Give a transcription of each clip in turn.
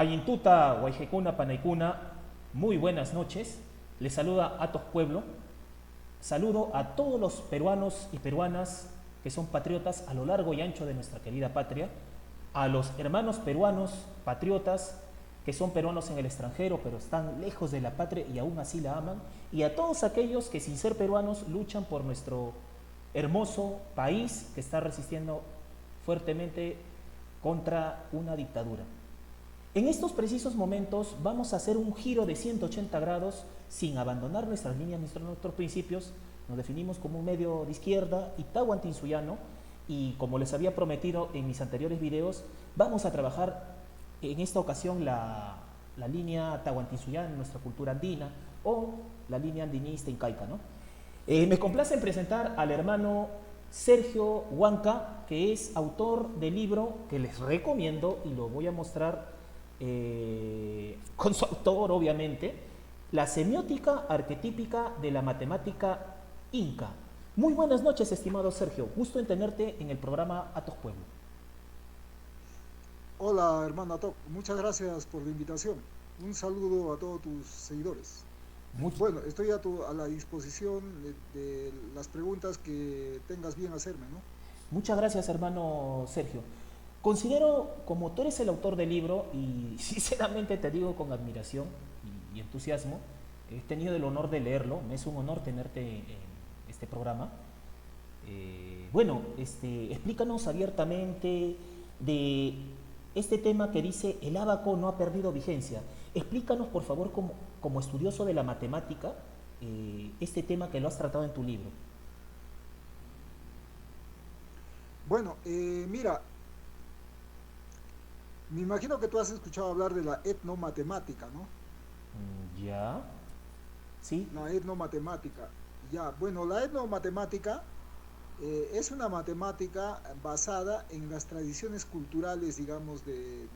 Ayintuta, Guayjecuna, Panaicuna, muy buenas noches. Les saluda Atos Pueblo. Saludo a todos los peruanos y peruanas que son patriotas a lo largo y ancho de nuestra querida patria, a los hermanos peruanos patriotas que son peruanos en el extranjero pero están lejos de la patria y aún así la aman, y a todos aquellos que sin ser peruanos luchan por nuestro hermoso país que está resistiendo fuertemente contra una dictadura. En estos precisos momentos vamos a hacer un giro de 180 grados sin abandonar nuestras líneas, nuestros principios. Nos definimos como un medio de izquierda y tahuantinsuyano, y como les había prometido en mis anteriores videos, vamos a trabajar en esta ocasión la línea tahuantinsuyana en nuestra cultura andina, o la línea andinista incaica, ¿no? Me complace en presentar al hermano Sergio Huanca, que es autor del libro que les recomiendo y lo voy a mostrar con su autor, obviamente, La semiótica arquetípica de la matemática inca. Muy buenas noches, estimado Sergio. Gusto en tenerte en el programa Atos Pueblo. Hola, hermano Atok. Muchas gracias por la invitación. Un saludo a todos tus seguidores. Much- Bueno, estoy a la disposición de las preguntas que tengas bien hacerme, ¿no? Muchas gracias, hermano Sergio. Considero, como tú eres el autor del libro, y sinceramente te digo con admiración y entusiasmo, he tenido el honor de leerlo, me es un honor tenerte en este programa. Bueno, explícanos abiertamente de este tema que dice el ábaco no ha perdido vigencia. Explícanos, por favor, como estudioso de la matemática, este tema que lo has tratado en tu libro. Bueno, mira, me imagino que tú has escuchado hablar de la etnomatemática, ¿no? Ya, sí, La etnomatemática. Ya, bueno, la etnomatemática es una matemática basada en las tradiciones culturales, digamos, de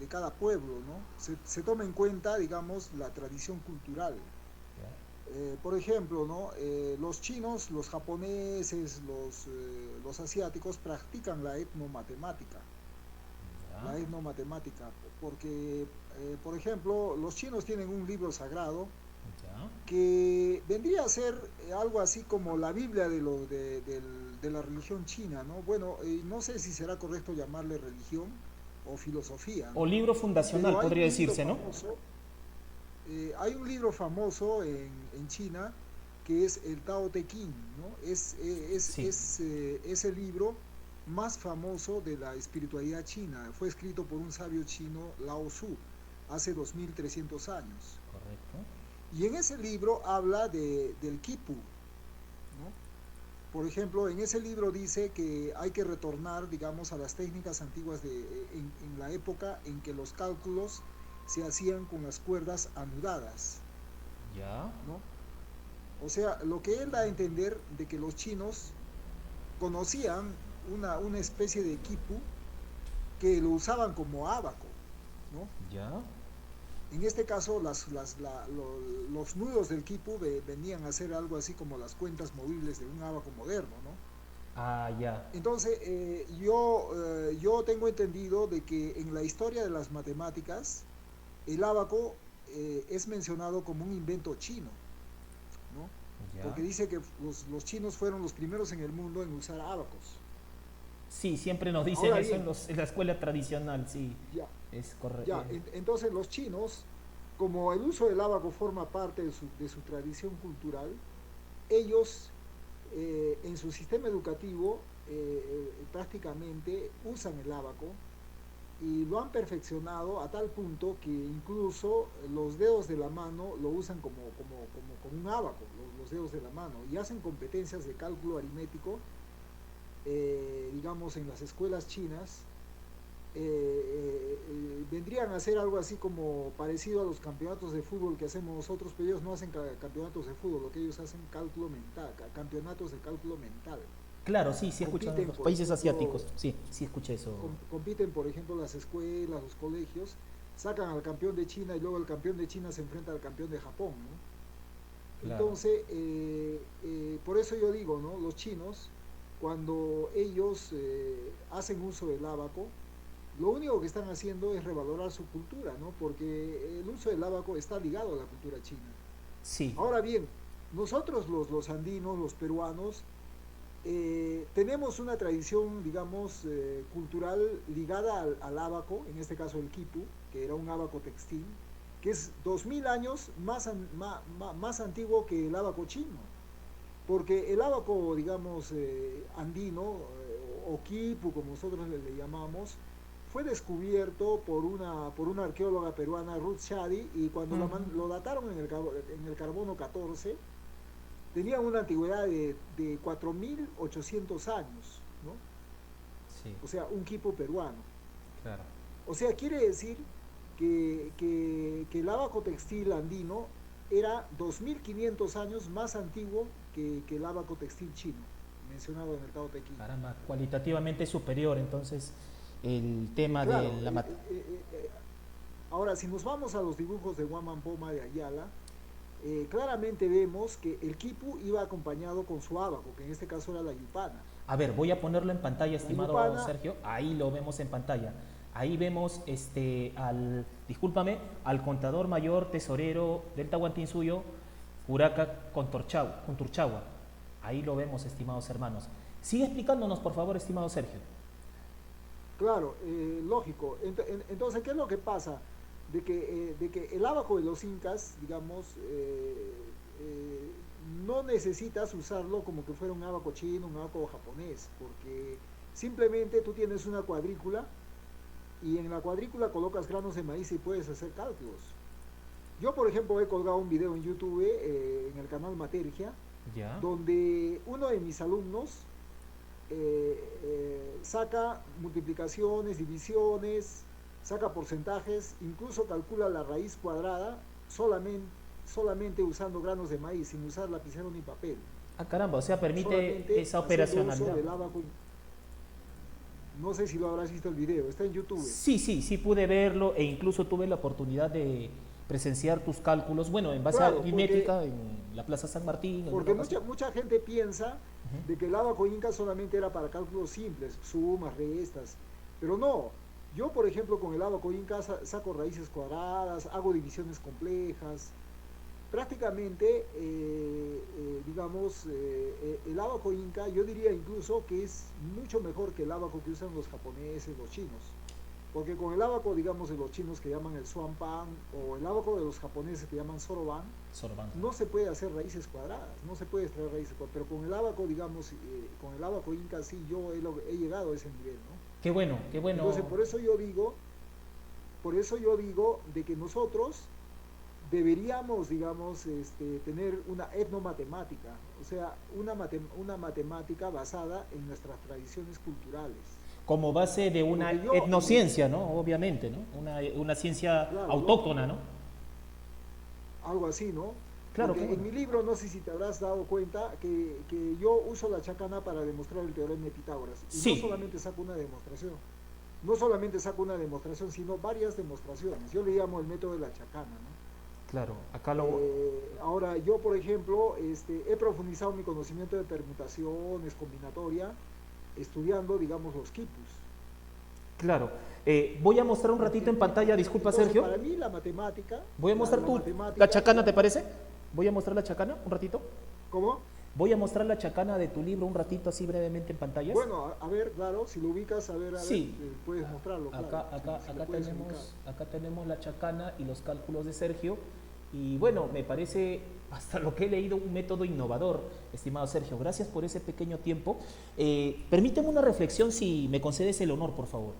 cada pueblo, ¿no? Se toma en cuenta, digamos, la tradición cultural. Por ejemplo, ¿no? Los chinos, los japoneses, los asiáticos practican la etnomatemática. ya, La etnomatemática, porque, por ejemplo, los chinos tienen un libro sagrado ya. que vendría a ser algo así como la Biblia de la religión china, ¿no? Bueno, no sé si será correcto llamarle religión o filosofía, O ¿no? libro fundacional, Pero podría decirse, ¿no? hay un libro famoso en China que es el Tao Te Ching, ¿no? Sí, Es el libro más famoso de la espiritualidad china. Fue escrito por un sabio chino, Lao Tzu, hace 2300 años. correcto. Y en ese libro habla del Qipu, ¿no? Por ejemplo, en ese libro dice que hay que retornar, digamos, a las técnicas antiguas en la época en que los cálculos se hacían con las cuerdas anudadas, Ya, ¿no? O sea, lo que él da a entender de que los chinos conocían una especie de quipu que lo usaban como ábaco, ¿no? ya. En este caso, los nudos del quipu venían a ser algo así como las cuentas movibles de un ábaco moderno, ¿no? Ah, ya. Entonces, yo tengo entendido de que en la historia de las matemáticas, el ábaco es mencionado como un invento chino, ¿no? Ya. Porque dice que los chinos fueron los primeros en el mundo en usar ábacos. Sí, siempre nos dicen Ahora eso bien, en la escuela tradicional, sí. ya, Es correcto. entonces los chinos, como el uso del ábaco forma parte de su tradición cultural, ellos en su sistema educativo prácticamente usan el ábaco y lo han perfeccionado a tal punto que incluso los dedos de la mano lo usan como un ábaco, los dedos de la mano, y hacen competencias de cálculo aritmético, digamos, en las escuelas chinas. Vendrían a ser algo así como parecido a los campeonatos de fútbol que hacemos nosotros, pero ellos no hacen campeonatos de fútbol, lo que ellos hacen cálculo mental, campeonatos de cálculo mental. Claro, sí, sí he escuchado en Compiten, los por países asiáticos. ejemplo, Sí, sí escuché eso. compiten, por ejemplo, las escuelas, los colegios, sacan al campeón de China y luego el campeón de China se enfrenta al campeón de Japón, ¿no? Claro. Entonces, por eso yo digo, ¿no? Los chinos, cuando ellos hacen uso del ábaco, Lo único que están haciendo es revalorar su cultura, ¿no? Porque el uso del ábaco está ligado a la cultura china. Sí. Ahora bien, nosotros los andinos, los peruanos, tenemos una tradición, digamos, cultural ligada al ábaco, en este caso el quipu, que era un ábaco textil, que es 2000 años más antiguo que el ábaco chino. Porque el ábaco, digamos, andino, o quipu, como nosotros le llamamos, fue descubierto por una arqueóloga peruana, Ruth Shadi, y cuando Ujú. lo dataron en el carbono 14, tenía una antigüedad de 4.800 años, ¿no? Sí, O sea, un quipo peruano. claro. O sea, quiere decir que el abaco textil andino era 2.500 años más antiguo que el abaco textil chino, mencionado en el Tao Te Ching. Caramba, cualitativamente superior, entonces, el tema de Claro, la ahora si nos vamos a los dibujos de Guaman Poma de Ayala, claramente vemos que el quipu iba acompañado con su abaco, que en este caso era la yupana. A ver, voy a ponerlo en pantalla, La estimado yupana, Sergio. Ahí lo vemos en pantalla. Ahí vemos discúlpame, al contador mayor tesorero del Tahuantinsuyo, Curaca Conturchagua. Ahí lo vemos, estimados hermanos. Sigue explicándonos, por favor, estimado Sergio. claro, lógico. Entonces, ¿qué es lo que pasa? De que el abaco de los incas, digamos, eh, no necesitas usarlo como que fuera un abaco chino, un abaco japonés, porque simplemente tú tienes una cuadrícula y en la cuadrícula colocas granos de maíz y puedes hacer cálculos. Yo, por ejemplo, he colgado un video en YouTube, en el canal Matergia, Ya. donde uno de mis alumnos saca multiplicaciones, divisiones, saca porcentajes, incluso calcula la raíz cuadrada solamente usando granos de maíz, sin usar lapicero ni papel, Ah, caramba, o sea, permite solamente esa haciendo uso operacionalidad. del abaco. No sé si lo habrás visto el video, está en YouTube. Sí, sí, sí pude verlo e incluso tuve la oportunidad de presenciar tus cálculos, bueno, en base a Claro, aritmética en la Plaza San Martín en una porque ocasión. mucha gente piensa Ujú. de que el abaco inca solamente era para cálculos simples, sumas, restas, pero no. Yo, por ejemplo, con el abaco inca saco raíces cuadradas, hago divisiones complejas. Prácticamente, digamos, el abaco inca, yo diría incluso que es mucho mejor que el abaco que usan los japoneses, los chinos. Porque con el abaco, digamos, de los chinos que llaman el swanpan, o el abaco de los japoneses que llaman soroban, Sorbán. no se puede hacer raíces cuadradas, no se puede extraer raíces cuadradas, pero con el abaco, digamos, con el abaco inca sí yo he llegado a ese nivel, ¿no? Qué bueno, qué Entonces, bueno. por eso yo digo de que nosotros deberíamos, digamos, tener una etnomatemática, o sea, una matemática basada en nuestras tradiciones culturales. Como base de una Porque yo, etnociencia, ¿no? Obviamente, ¿no? Una ciencia claro, autóctona, lógico, ¿no? algo así, ¿no? Claro, qué Porque en bueno. mi libro, no sé si te habrás dado cuenta, que yo uso la chacana para demostrar el teorema de Pitágoras. Y no Sí, solamente saco una demostración, no solamente saco una demostración, sino varias demostraciones. Yo le llamo el método de la chacana, ¿no? claro, acá lo... Ahora, yo, por ejemplo, he profundizado mi conocimiento de permutaciones, combinatoria, estudiando, digamos, los quipus. Claro. Voy a mostrar un ratito en pantalla, disculpa Entonces, Sergio. para mí la matemática, Voy a mostrar la la matemática, chacana, ¿te parece? Voy a mostrar la chacana un ratito. ¿cómo? Voy a mostrar la chacana de tu libro un ratito así brevemente en pantallas. Bueno, a ver, claro, si lo ubicas, a ver, Sí, puedes mostrarlo, claro, si lo puedes ubicar. acá tenemos la chacana y los cálculos de Sergio. Y bueno, me parece, hasta lo que he leído, un método innovador, estimado Sergio. Gracias por ese pequeño tiempo. Permíteme una reflexión si me concedes el honor, por favor.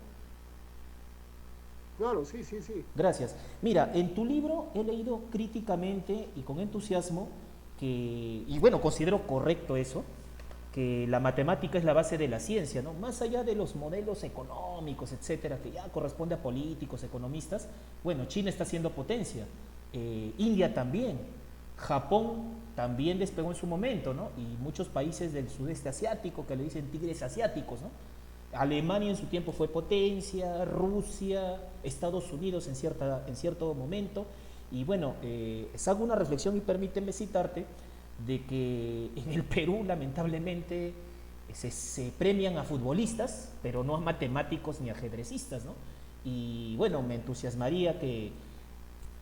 Claro, sí, sí, sí. Gracias. Mira, en tu libro he leído críticamente y con entusiasmo que, y bueno, considero correcto eso, que la matemática es la base de la ciencia, ¿no? Más allá de los modelos económicos, etcétera, que ya corresponde a políticos, economistas, bueno, China está siendo potencia, India también, Japón también despegó en su momento, ¿no? Y muchos países del sudeste asiático que le dicen tigres asiáticos, ¿no? Alemania en su tiempo fue potencia, Rusia, Estados Unidos en cierto momento. Y bueno, hago una reflexión y permíteme citarte de que en el Perú, lamentablemente, se premian a futbolistas, pero no a matemáticos ni ajedrecistas, ¿no? Y bueno, me entusiasmaría que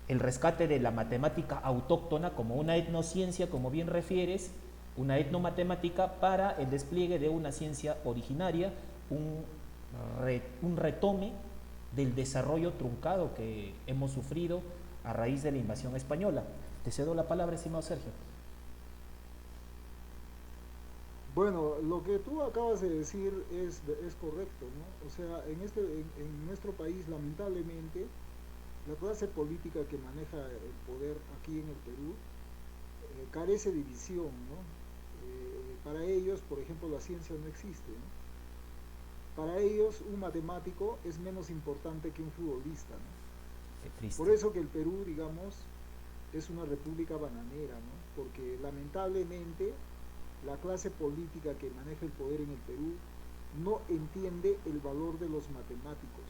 el rescate de la matemática autóctona como una etnociencia, como bien refieres, una etnomatemática para el despliegue de una ciencia originaria, un retome del desarrollo truncado que hemos sufrido a raíz de la invasión española. Te cedo la palabra, estimado Sergio. Bueno, lo que tú acabas de decir es correcto, ¿no? O sea, en nuestro país, lamentablemente, la clase política que maneja el poder aquí en el Perú carece de visión, ¿no? Para ellos, por ejemplo, la ciencia no existe, ¿no? Para ellos, un matemático es menos importante que un futbolista, ¿no? Qué triste. Por eso que el Perú, digamos, es una república bananera, ¿no? Porque lamentablemente la clase política que maneja el poder en el Perú no entiende el valor de los matemáticos.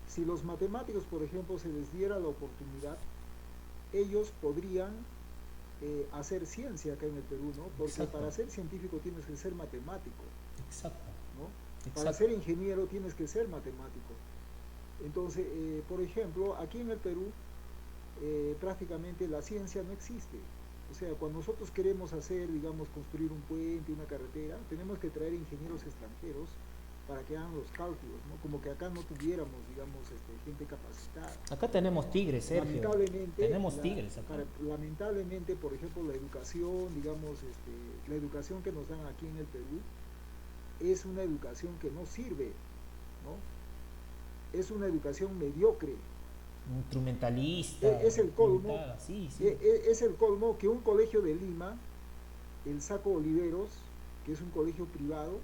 Si los matemáticos, por ejemplo, se les diera la oportunidad, ellos podrían hacer ciencia acá en el Perú, ¿no? Porque Exacto. para ser científico tienes que ser matemático, Exacto. ¿no? Para Exacto. ser ingeniero tienes que ser matemático. Entonces, por ejemplo, aquí en el Perú prácticamente la ciencia no existe. O sea, cuando nosotros queremos hacer, digamos, construir un puente, una carretera, tenemos que traer ingenieros extranjeros para que hagan los cálculos, ¿no? Como que acá no tuviéramos, digamos, gente capacitada. Acá tenemos tigres, Sergio. Lamentablemente, Tenemos tigres acá. lamentablemente, por ejemplo, la educación, digamos, la educación que nos dan aquí en el Perú es una educación que no sirve, ¿no? Es una educación mediocre. Instrumentalista. Es el colmo, sí, sí. es el colmo que un colegio de Lima, el Saco Oliveros, que es un colegio privado,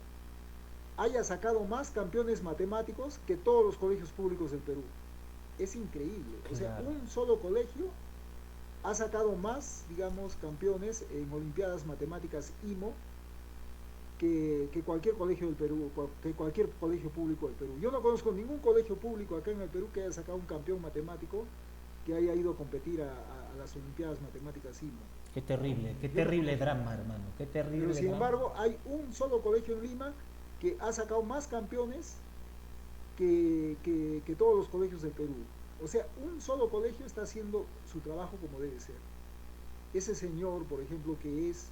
haya sacado más campeones matemáticos que todos los colegios públicos del Perú. Es increíble. O sea, Claro. un solo colegio ha sacado más, digamos, campeones en Olimpiadas Matemáticas IMO que cualquier colegio del Perú, que cualquier colegio público del Perú. Yo no conozco ningún colegio público acá en el Perú que haya sacado un campeón matemático que haya ido a competir a las Olimpiadas Matemáticas IMO. Qué Yo no terrible conozco. drama, hermano. Qué terrible Pero sin drama. embargo, hay un solo colegio en Lima que ha sacado más campeones que todos los colegios del Perú. O sea, un solo colegio está haciendo su trabajo como debe ser. Ese señor, por ejemplo, que es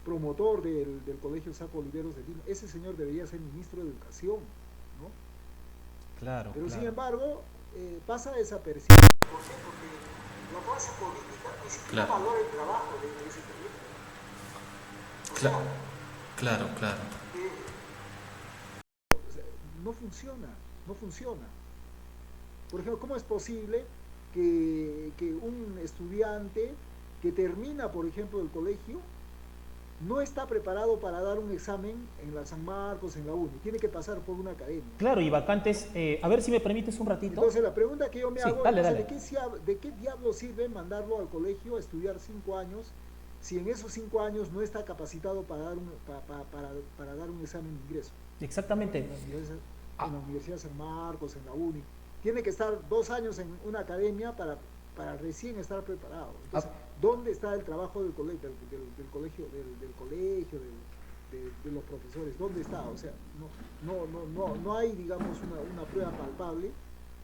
promotor del Colegio Saco Oliveros de Lima, ese señor debería ser ministro de Educación, ¿no? Claro, Pero sin claro. embargo, pasa desapercibido. ¿Por qué? Porque la clase política ni siquiera Claro. valora el trabajo de ese colegio. O Cla- sea, claro, claro. o sea, no funciona, no funciona. Por ejemplo, ¿cómo es posible que un estudiante que termina, por ejemplo, el colegio, no está preparado para dar un examen en la San Marcos, en la UNI, tiene que pasar por una academia? Claro, y vacantes. A ver si me permites un ratito. Entonces la pregunta que yo me Sí, hago, dale, entonces, dale. ¿de qué diablo sirve mandarlo al colegio a estudiar 5 años si en esos 5 años no está capacitado para dar un examen de ingreso? ¿No? Exactamente. En la Universidad San Marcos, en la UNI. Tiene que estar 2 años en una academia para recién estar preparado. Entonces, ¿dónde está el trabajo del colegio, de los profesores? ¿Dónde está? O sea, no hay, digamos, una prueba palpable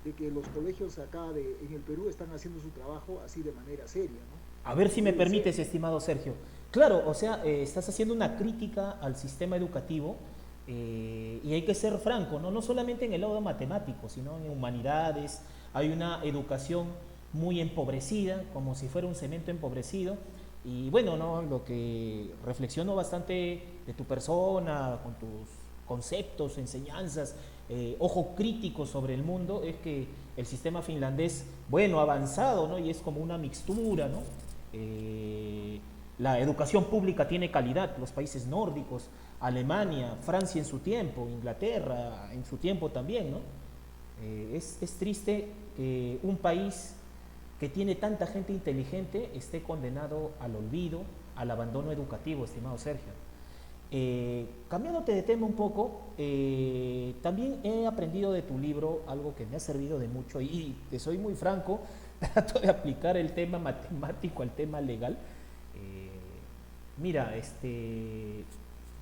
de que los colegios acá en el Perú están haciendo su trabajo así de manera seria, ¿no? A ver si me Debe ser. permites, estimado Sergio. Claro, o sea, estás haciendo una crítica al sistema educativo y hay que ser franco, ¿no? No solamente en el lado matemático, sino en humanidades. Hay una educación muy empobrecida, como si fuera un cemento empobrecido. Y bueno, ¿no? Lo que reflexiono bastante de tu persona, con tus conceptos, enseñanzas, ojo crítico sobre el mundo, es que el sistema finlandés, bueno, avanzado, ¿no? Y es como una mixtura, ¿no? La educación pública tiene calidad, los países nórdicos, Alemania, Francia en su tiempo, Inglaterra en su tiempo también, ¿no? Es triste que un país que tiene tanta gente inteligente esté condenado al olvido, al abandono educativo, estimado Sergio. Cambiándote de tema un poco, también he aprendido de tu libro algo que me ha servido de mucho y te soy muy franco, trato de aplicar el tema matemático al tema legal. Mira,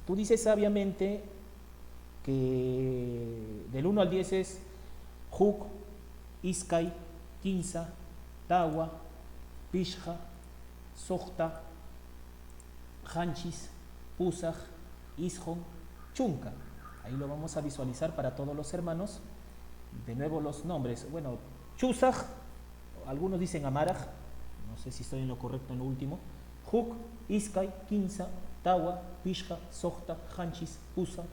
Tú dices sabiamente que del 1 al 10 es Huk, Iskay, Kinsa, Tawa, Pishja, Sohta, Hanchis, Pusaj, Ishon, Chunka. Ahí lo vamos a visualizar para todos los hermanos. De nuevo los nombres. Bueno, Chusaj, algunos dicen Amaraj, no sé si estoy en lo correcto en lo último. Huk, Iskay, Kinsa, Tawa, Pishja, Sohta, Hanchis, Pusaj,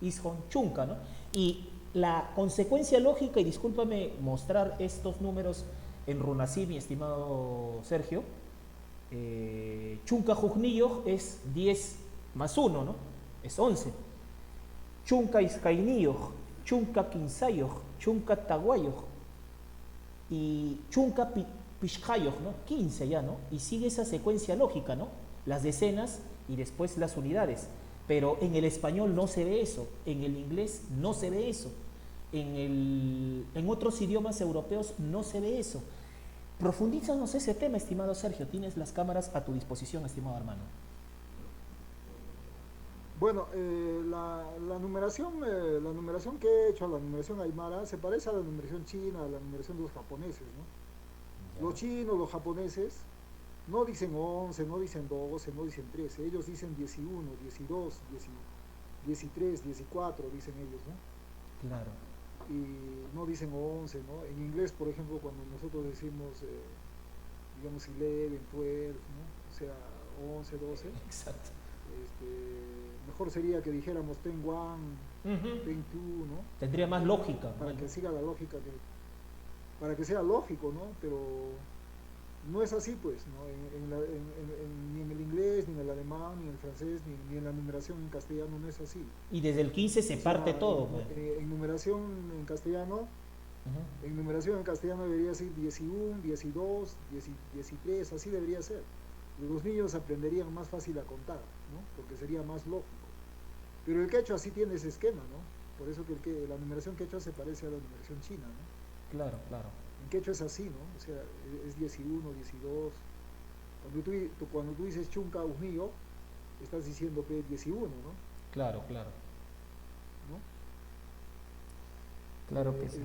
Ishon, Chunka, ¿no? Y la consecuencia lógica, y discúlpame mostrar estos números en Runasí, mi estimado Sergio, Chunka Jujnillo es 10 más 1, ¿no? Es 11. Chunka Iskainillo, Chunka Kinsayo, Chunka Taguayo y Chunka Pishkayo, ¿no? 15 ya, ¿no? Y sigue esa secuencia lógica, ¿no? Las decenas y después las unidades. Pero en el español no se ve eso, en el inglés no se ve eso, en otros idiomas europeos no se ve eso. Profundízanos ese tema, estimado Sergio. Tienes las cámaras a tu disposición, estimado hermano. Bueno, la numeración que he hecho, la numeración aymara, se parece a la numeración china, a la numeración de los japoneses, ¿no? Los chinos, los japoneses, no dicen 11, no dicen 12, no dicen 13, ellos dicen 11, 12, 13, 14, dicen ellos, ¿no? Claro. Y no dicen 11, ¿no? En inglés, por ejemplo, cuando nosotros decimos, digamos, 11, 12, ¿no? O sea, 11, 12. Exacto. Mejor sería que dijéramos 10, 1, 10, 2, ¿no? Tendría más lógica. Para que siga la lógica, para que sea lógico, ¿no? Pero no es así, pues, ¿no? Ni en el inglés, ni en el alemán, ni en el francés, ni en la numeración en castellano no es así. Y desde el 15 se parte todo. En numeración en castellano, en numeración en castellano debería ser 11, 12, 13, así debería ser. Los niños aprenderían más fácil a contar, ¿no? Porque sería más lógico. Pero el quechua sí tiene ese esquema, ¿no? Por eso que la numeración quechua se parece a la numeración china, ¿no? Claro, claro. En quechua es así, ¿no? O sea, es 11, 12. Cuando tú dices chunca usmillo, estás diciendo que es 11, ¿no? Claro, claro. ¿No? Claro que sí.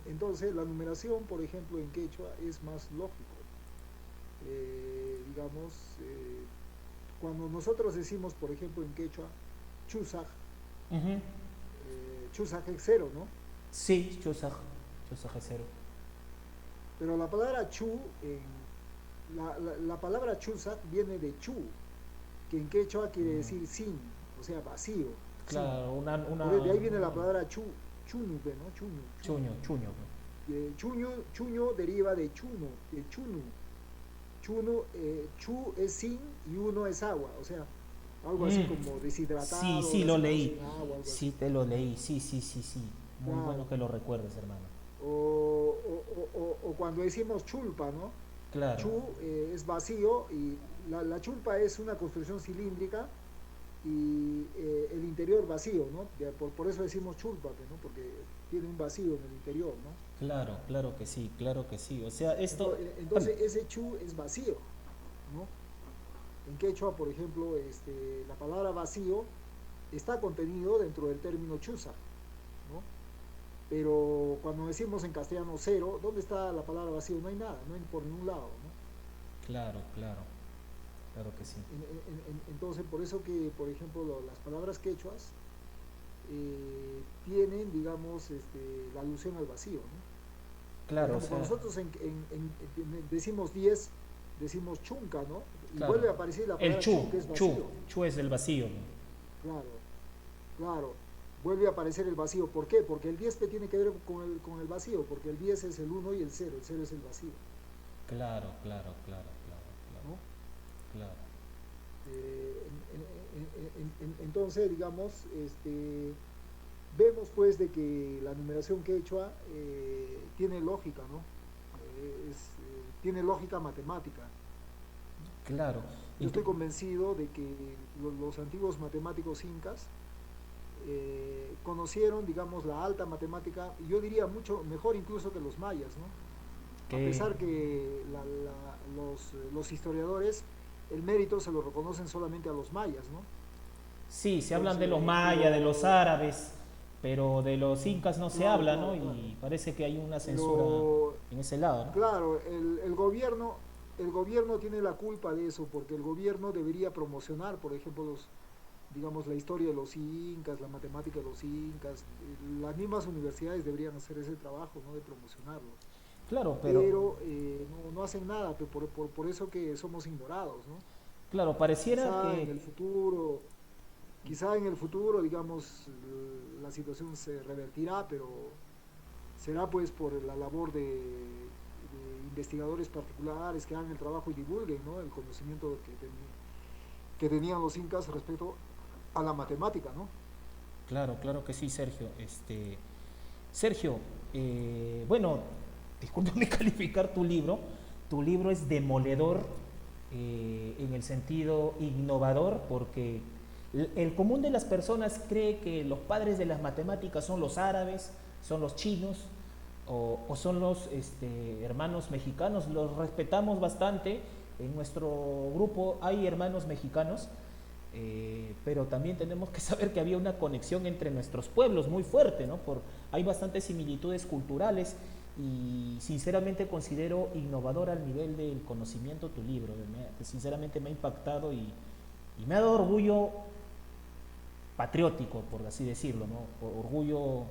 Entonces, la numeración, por ejemplo, en quechua es más lógico. Digamos, cuando nosotros decimos, por ejemplo, en quechua, chusaj, chusaj es 0, ¿no? Sí, chusaj es 0. Pero la palabra chu, la palabra chusaj viene de chu, que en quechua quiere decir sin, o sea, vacío. Claro, De ahí viene la palabra chu, chuño, ¿no? Chuño. Chuño deriva de chuno, de chunu. Chu es sin y uno es agua, o sea, algo así como deshidratado. Sí, lo leí. Agua, sí, te lo leí. Sí. Muy claro. bueno que lo recuerdes, hermano. O cuando decimos chulpa, ¿no? Claro. Chu es vacío y la chulpa es una construcción cilíndrica y el interior vacío, ¿no? Por eso decimos chulpa, ¿no? Porque tiene un vacío en el interior, ¿no? Claro que sí. O sea, esto... Entonces ese chu es vacío, ¿no? En quechua, por ejemplo, la palabra vacío está contenido dentro del término chusa, ¿no? Pero cuando decimos en castellano 0, ¿dónde está la palabra vacío? No hay nada, no hay por ningún lado, ¿no? Claro que sí. Entonces, por eso que, por ejemplo, las palabras quechuas tienen, digamos, la alusión al vacío, ¿no? Claro, Cuando nosotros decimos 10, decimos chunca, ¿no? Y claro. Vuelve a aparecer la palabra el chu, que es vacío. Chu es el vacío, ¿no? Claro. Vuelve a aparecer el vacío. ¿Por qué? Porque el 10 tiene que ver con el vacío, porque el 10 es el 1 y el 0 es el vacío. Claro. ¿No? Claro. Entonces, digamos, vemos pues de que la numeración quechua tiene lógica, ¿no? Tiene lógica matemática. Claro. Yo estoy convencido de que los antiguos matemáticos incas conocieron, digamos, la alta matemática, y yo diría mucho mejor incluso que los mayas, ¿no? A pesar que los historiadores el mérito se lo reconocen solamente a los mayas, ¿no? Sí, se hablan de los Entonces, mayas, de los árabes, pero de los incas no se claro, habla, ¿no? claro, claro. Y parece que hay una censura Pero, en ese lado, ¿no? claro, el gobierno tiene la culpa de eso, porque el gobierno debería promocionar, por ejemplo, digamos, la historia de los incas, la matemática de los incas, las mismas universidades deberían hacer ese trabajo, ¿no? De promocionarlo. Claro, pero, Pero no hacen nada, por eso que somos ignorados, ¿no? claro, pareciera Quizá en que, el futuro, quizá en el futuro, digamos, la situación se revertirá, pero será pues por la labor de investigadores particulares que hagan el trabajo y divulguen, ¿no? El conocimiento que tenían los incas respecto a la matemática, ¿no? claro, claro que sí, Sergio. Sergio, bueno, discúlpame calificar tu libro. Tu libro es demoledor en el sentido innovador porque el común de las personas cree que los padres de las matemáticas son los árabes, son los chinos o son los hermanos mexicanos. Los respetamos bastante. En nuestro grupo hay hermanos mexicanos, pero también tenemos que saber que había una conexión entre nuestros pueblos muy fuerte, ¿no? Hay bastantes similitudes culturales y sinceramente considero innovador al nivel del conocimiento tu libro. Sinceramente me ha impactado y me ha dado orgullo patriótico, por así decirlo, ¿no? Orgullo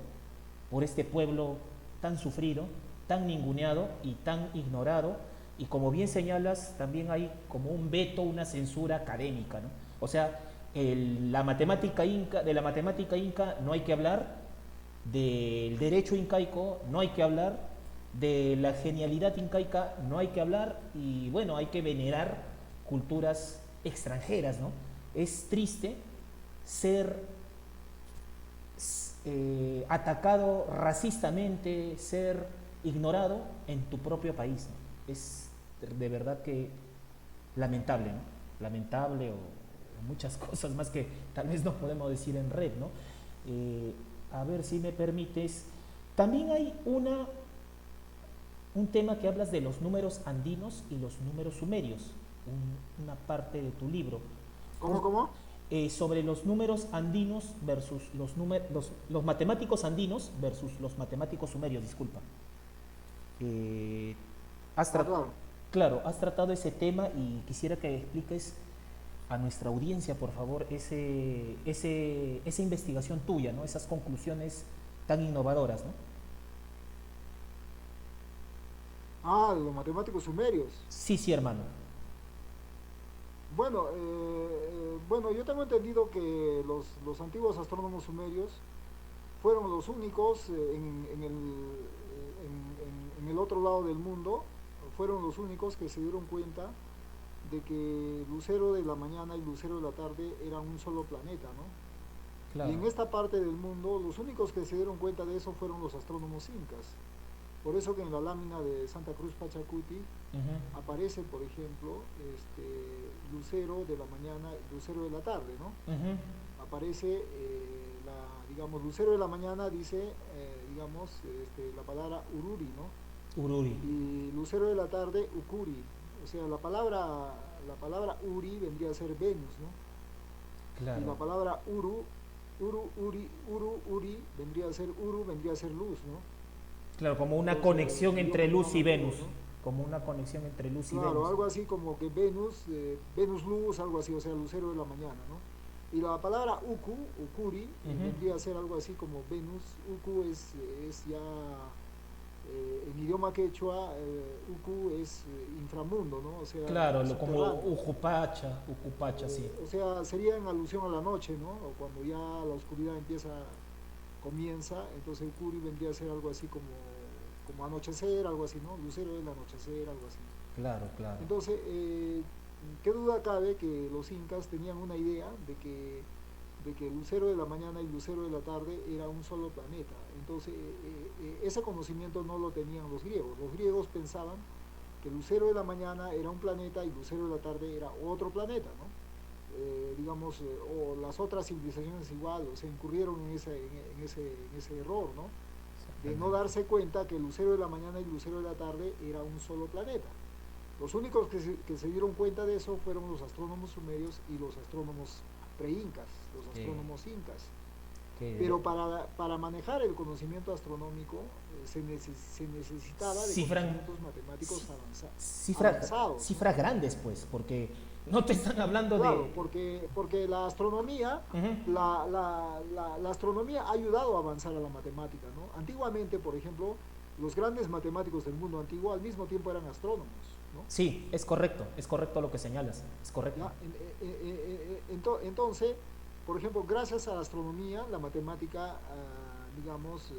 por este pueblo tan sufrido, tan ninguneado y tan ignorado. Y como bien señalas, también hay como un veto, una censura académica, ¿no? O sea, la matemática inca, de la matemática inca no hay que hablar, del derecho incaico no hay que hablar, de la genialidad incaica no hay que hablar y bueno, hay que venerar culturas extranjeras, ¿no? Es triste ser atacado racistamente, ser ignorado en tu propio país, ¿no? Es de verdad que lamentable, ¿no? Lamentable o muchas cosas más que tal vez no podemos decir en red, ¿no? Eh, a ver si me permites. También hay un tema que hablas de los números andinos y los números sumerios, una parte de tu libro. ¿Cómo, Por, cómo? sobre los números andinos versus los matemáticos andinos versus los matemáticos sumerios, disculpa. Eh, has Ah, tra- claro. claro, has tratado ese tema y quisiera que expliques a nuestra audiencia, por favor, esa investigación tuya, ¿no? Esas conclusiones tan innovadoras, ¿no? Ah, los matemáticos sumerios. Sí, sí, hermano. Bueno, bueno, yo tengo entendido que los antiguos astrónomos sumerios fueron los únicos en el otro lado del mundo, fueron los únicos que se dieron cuenta de que lucero de la mañana y lucero de la tarde eran un solo planeta, ¿no? Y Claro. en esta parte del mundo, los únicos que se dieron cuenta de eso fueron los astrónomos incas. Por eso que en la lámina de Santa Cruz Pachacuti Ujú. aparece, por ejemplo, lucero de la mañana y lucero de la tarde, ¿no? Ujú. Aparece, digamos, lucero de la mañana dice, digamos, la palabra ururi, ¿no? Ururi. Y lucero de la tarde, ukuri. O sea, la palabra uri vendría a ser Venus, ¿no? Y la Claro. palabra uri, vendría a ser luz, ¿no? Claro, como una Entonces, conexión idioma, entre luz idioma y antiguo, Venus. ¿no? Como una conexión entre luz y Claro, Venus. algo así como que Venus, Venus luz, algo así, o sea, lucero de la mañana, ¿no? Y la palabra ukuri, Ujú. vendría a ser algo así como Venus. Uku es ya, en idioma quechua, uku es inframundo, ¿no? O sea, Claro, como subterráneo. Ujupacha, sí. O sea, sería en alusión a la noche, ¿no? O cuando ya la oscuridad comienza, entonces ukuri vendría a ser algo así como anochecer, algo así, ¿no? Lucero del anochecer, algo así. Claro, claro. Entonces, qué duda cabe que los incas tenían una idea de que el lucero de la mañana y el lucero de la tarde era un solo planeta. Entonces, ese conocimiento no lo tenían los griegos. Los griegos pensaban que el lucero de la mañana era un planeta y el lucero de la tarde era otro planeta, ¿no? Digamos, o las otras civilizaciones igual, o se incurrieron en ese error, ¿no? De no Exactamente. darse cuenta que el lucero de la mañana y el lucero de la tarde era un solo planeta. Los únicos que se dieron cuenta de eso fueron los astrónomos sumerios y los astrónomos pre-incas, los que, astrónomos incas. que Pero para manejar el conocimiento astronómico se necesitaba de cifran conocimientos matemáticos avanzados, ¿no? cifras grandes, pues, porque no te están hablando Claro, de... porque la astronomía, Ujú. la astronomía ha ayudado a avanzar a la matemática, ¿no? Antiguamente, por ejemplo, los grandes matemáticos del mundo antiguo al mismo tiempo eran astrónomos, ¿no? Sí, es correcto lo que señalas, es correcto. ¿Ya? Entonces, por ejemplo, gracias a la astronomía, la matemática, digamos,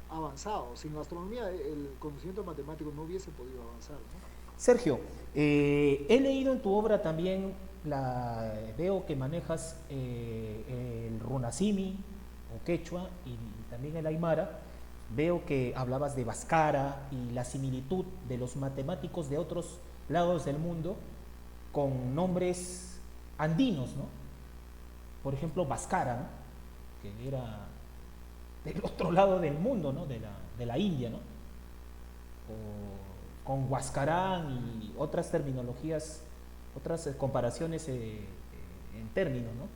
ha avanzado. Sin la astronomía, el conocimiento matemático no hubiese podido avanzar, ¿no? Sergio, he leído en tu obra también, veo que manejas el runasimi o quechua y también el aymara. Veo que hablabas de Bhaskara y la similitud de los matemáticos de otros lados del mundo con nombres andinos, ¿no? Por ejemplo, Bhaskara, ¿no? Que era del otro lado del mundo, ¿no? De la India, ¿no? O con Huascarán y otras terminologías, otras comparaciones en términos, ¿no?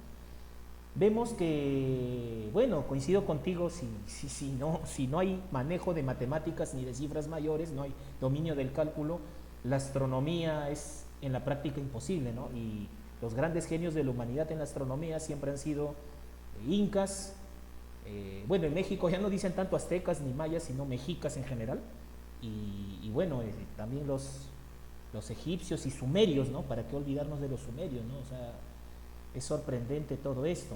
Vemos que, bueno, coincido contigo, si no hay manejo de matemáticas ni de cifras mayores, no hay dominio del cálculo, la astronomía es en la práctica imposible, ¿no? Y los grandes genios de la humanidad en la astronomía siempre han sido incas, bueno, en México ya no dicen tanto aztecas ni mayas, sino mexicas en general, y bueno, también los egipcios y sumerios, ¿no? ¿Para qué olvidarnos de los sumerios, ¿no? O sea, es sorprendente todo esto.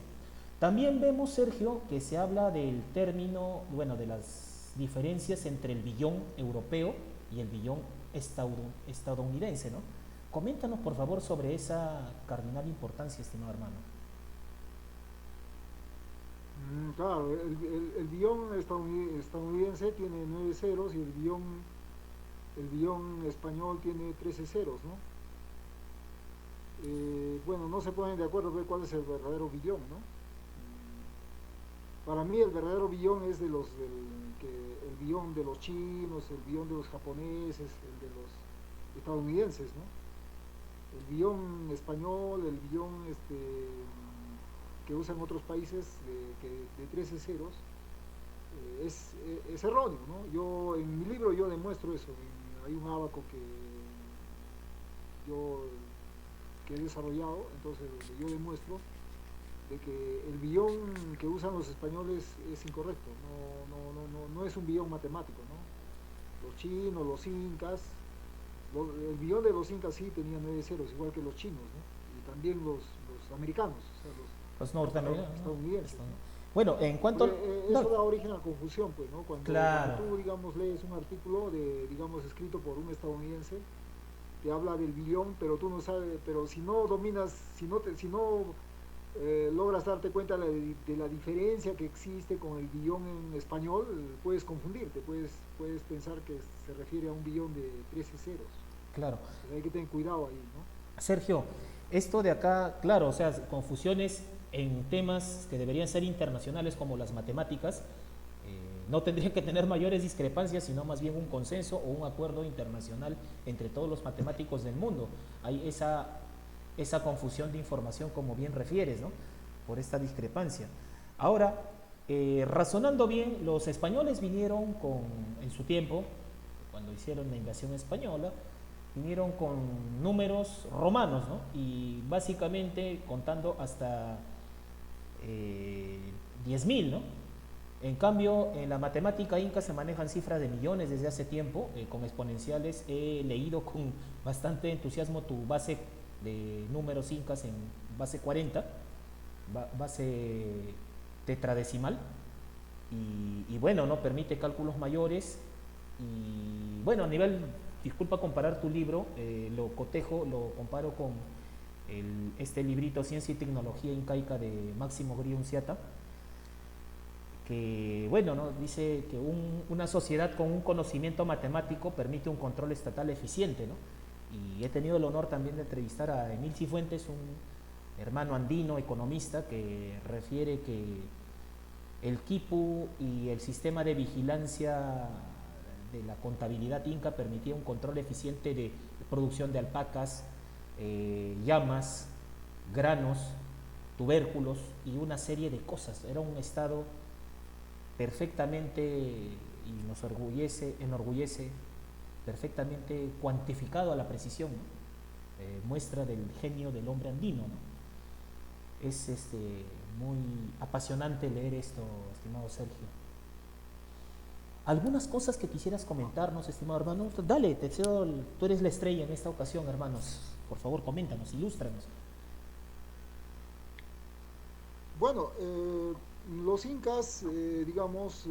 También vemos, Sergio, que se habla del término, bueno, de las diferencias entre el billón europeo y el billón estadounidense, ¿no? Coméntanos, por favor, sobre esa cardinal importancia, estimado hermano. Claro, el billón estadounidense tiene 9 ceros y el billón español tiene 13 ceros, ¿no? Bueno, no se ponen de acuerdo de cuál es el verdadero billón, ¿no? Para mí el verdadero billón es el billón de los chinos, el billón de los japoneses, el de los estadounidenses, ¿no? El billón español, el billón que usan otros países de 13 ceros, es erróneo, ¿no? Yo en mi libro yo demuestro eso, hay un abaco yo que he desarrollado, entonces yo demuestro de que el billón que usan los españoles es incorrecto, no es un billón matemático, ¿no? Los chinos, los incas, el billón de los incas sí tenía 9 ceros, igual que los chinos, ¿no? Y también los americanos, o sea, Los norteamericanos, estadounidenses, ¿no? ¿no? Bueno, en cuanto... Eso No, da origen a confusión, pues, ¿no? Cuando claro, tú, digamos, lees un artículo digamos, escrito por un estadounidense, te habla del billón, pero tú no sabes, pero si no dominas, si no logras darte cuenta de la diferencia que existe con el billón en español, puedes confundirte, puedes pensar que se refiere a un billón de 13 ceros. claro. Entonces hay que tener cuidado ahí, ¿no? Sergio, esto de acá, claro, o sea, confusiones en temas que deberían ser internacionales como las matemáticas, no tendrían que tener mayores discrepancias, sino más bien un consenso o un acuerdo internacional entre todos los matemáticos del mundo. Hay esa confusión de información, como bien refieres, ¿no? Por esta discrepancia. Ahora, razonando bien, los españoles vinieron en su tiempo, cuando hicieron la invasión española, vinieron con números romanos, ¿no? Y básicamente contando hasta 10.000, ¿no? En cambio, en la matemática inca se manejan cifras de millones desde hace tiempo, con exponenciales. He leído con bastante entusiasmo tu base de números incas en base 40, base tetradecimal, y bueno, no permite cálculos mayores. Y bueno, a nivel, disculpa comparar tu libro, lo cotejo, lo comparo con este librito Ciencia y Tecnología Incaica de Máximo Grillo Unciata, que bueno, ¿no? Dice que una sociedad con un conocimiento matemático permite un control estatal eficiente, ¿no? Y he tenido el honor también de entrevistar a Emil Cifuentes, un hermano andino, economista, que refiere que el quipu y el sistema de vigilancia de la contabilidad inca permitía un control eficiente de producción de alpacas, llamas, granos, tubérculos y una serie de cosas. Era un estado perfectamente, y nos enorgullece, perfectamente cuantificado a la precisión, ¿no? Muestra del genio del hombre andino, ¿no? Es muy apasionante leer esto, estimado Sergio. Algunas cosas que quisieras comentarnos, estimado hermano. Dale, tú eres la estrella en esta ocasión, hermanos. Por favor, coméntanos, ilústranos. Bueno, los incas, digamos,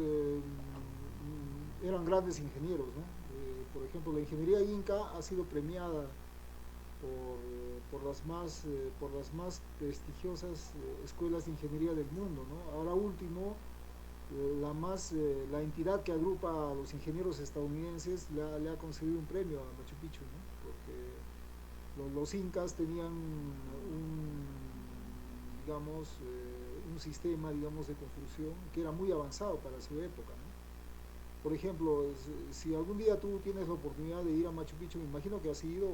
eran grandes ingenieros, ¿no? Por ejemplo, la ingeniería inca ha sido premiada por las más prestigiosas escuelas de ingeniería del mundo, ¿no? Ahora último, la entidad que agrupa a los ingenieros estadounidenses le ha concedido un premio a Machu Picchu, ¿no? Porque los incas tenían digamos, un sistema, digamos, de construcción que era muy avanzado para su época, ¿no? Por ejemplo, si algún día tú tienes la oportunidad de ir a Machu Picchu, me imagino que has ido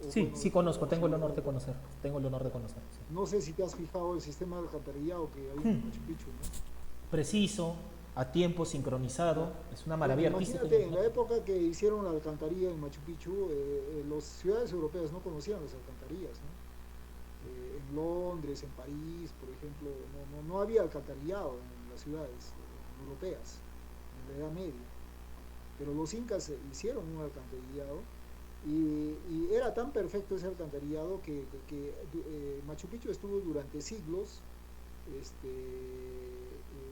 Sí, bueno, sí conozco, tengo el honor de o conocer, sí. no sé si te has fijado el sistema de alcantarillado que hay en Machu Picchu, ¿no? Preciso, a tiempo, sincronizado, es una Bueno, maravilla artística. imagínate, en la época que hicieron la alcantarilla en Machu Picchu, las ciudades europeas no conocían las alcantarillas, ¿no? En Londres, en París, por ejemplo, no había alcantarillado en las ciudades europeas, en la Edad Media. Pero los incas hicieron un alcantarillado y era tan perfecto ese alcantarillado que Machu Picchu estuvo durante siglos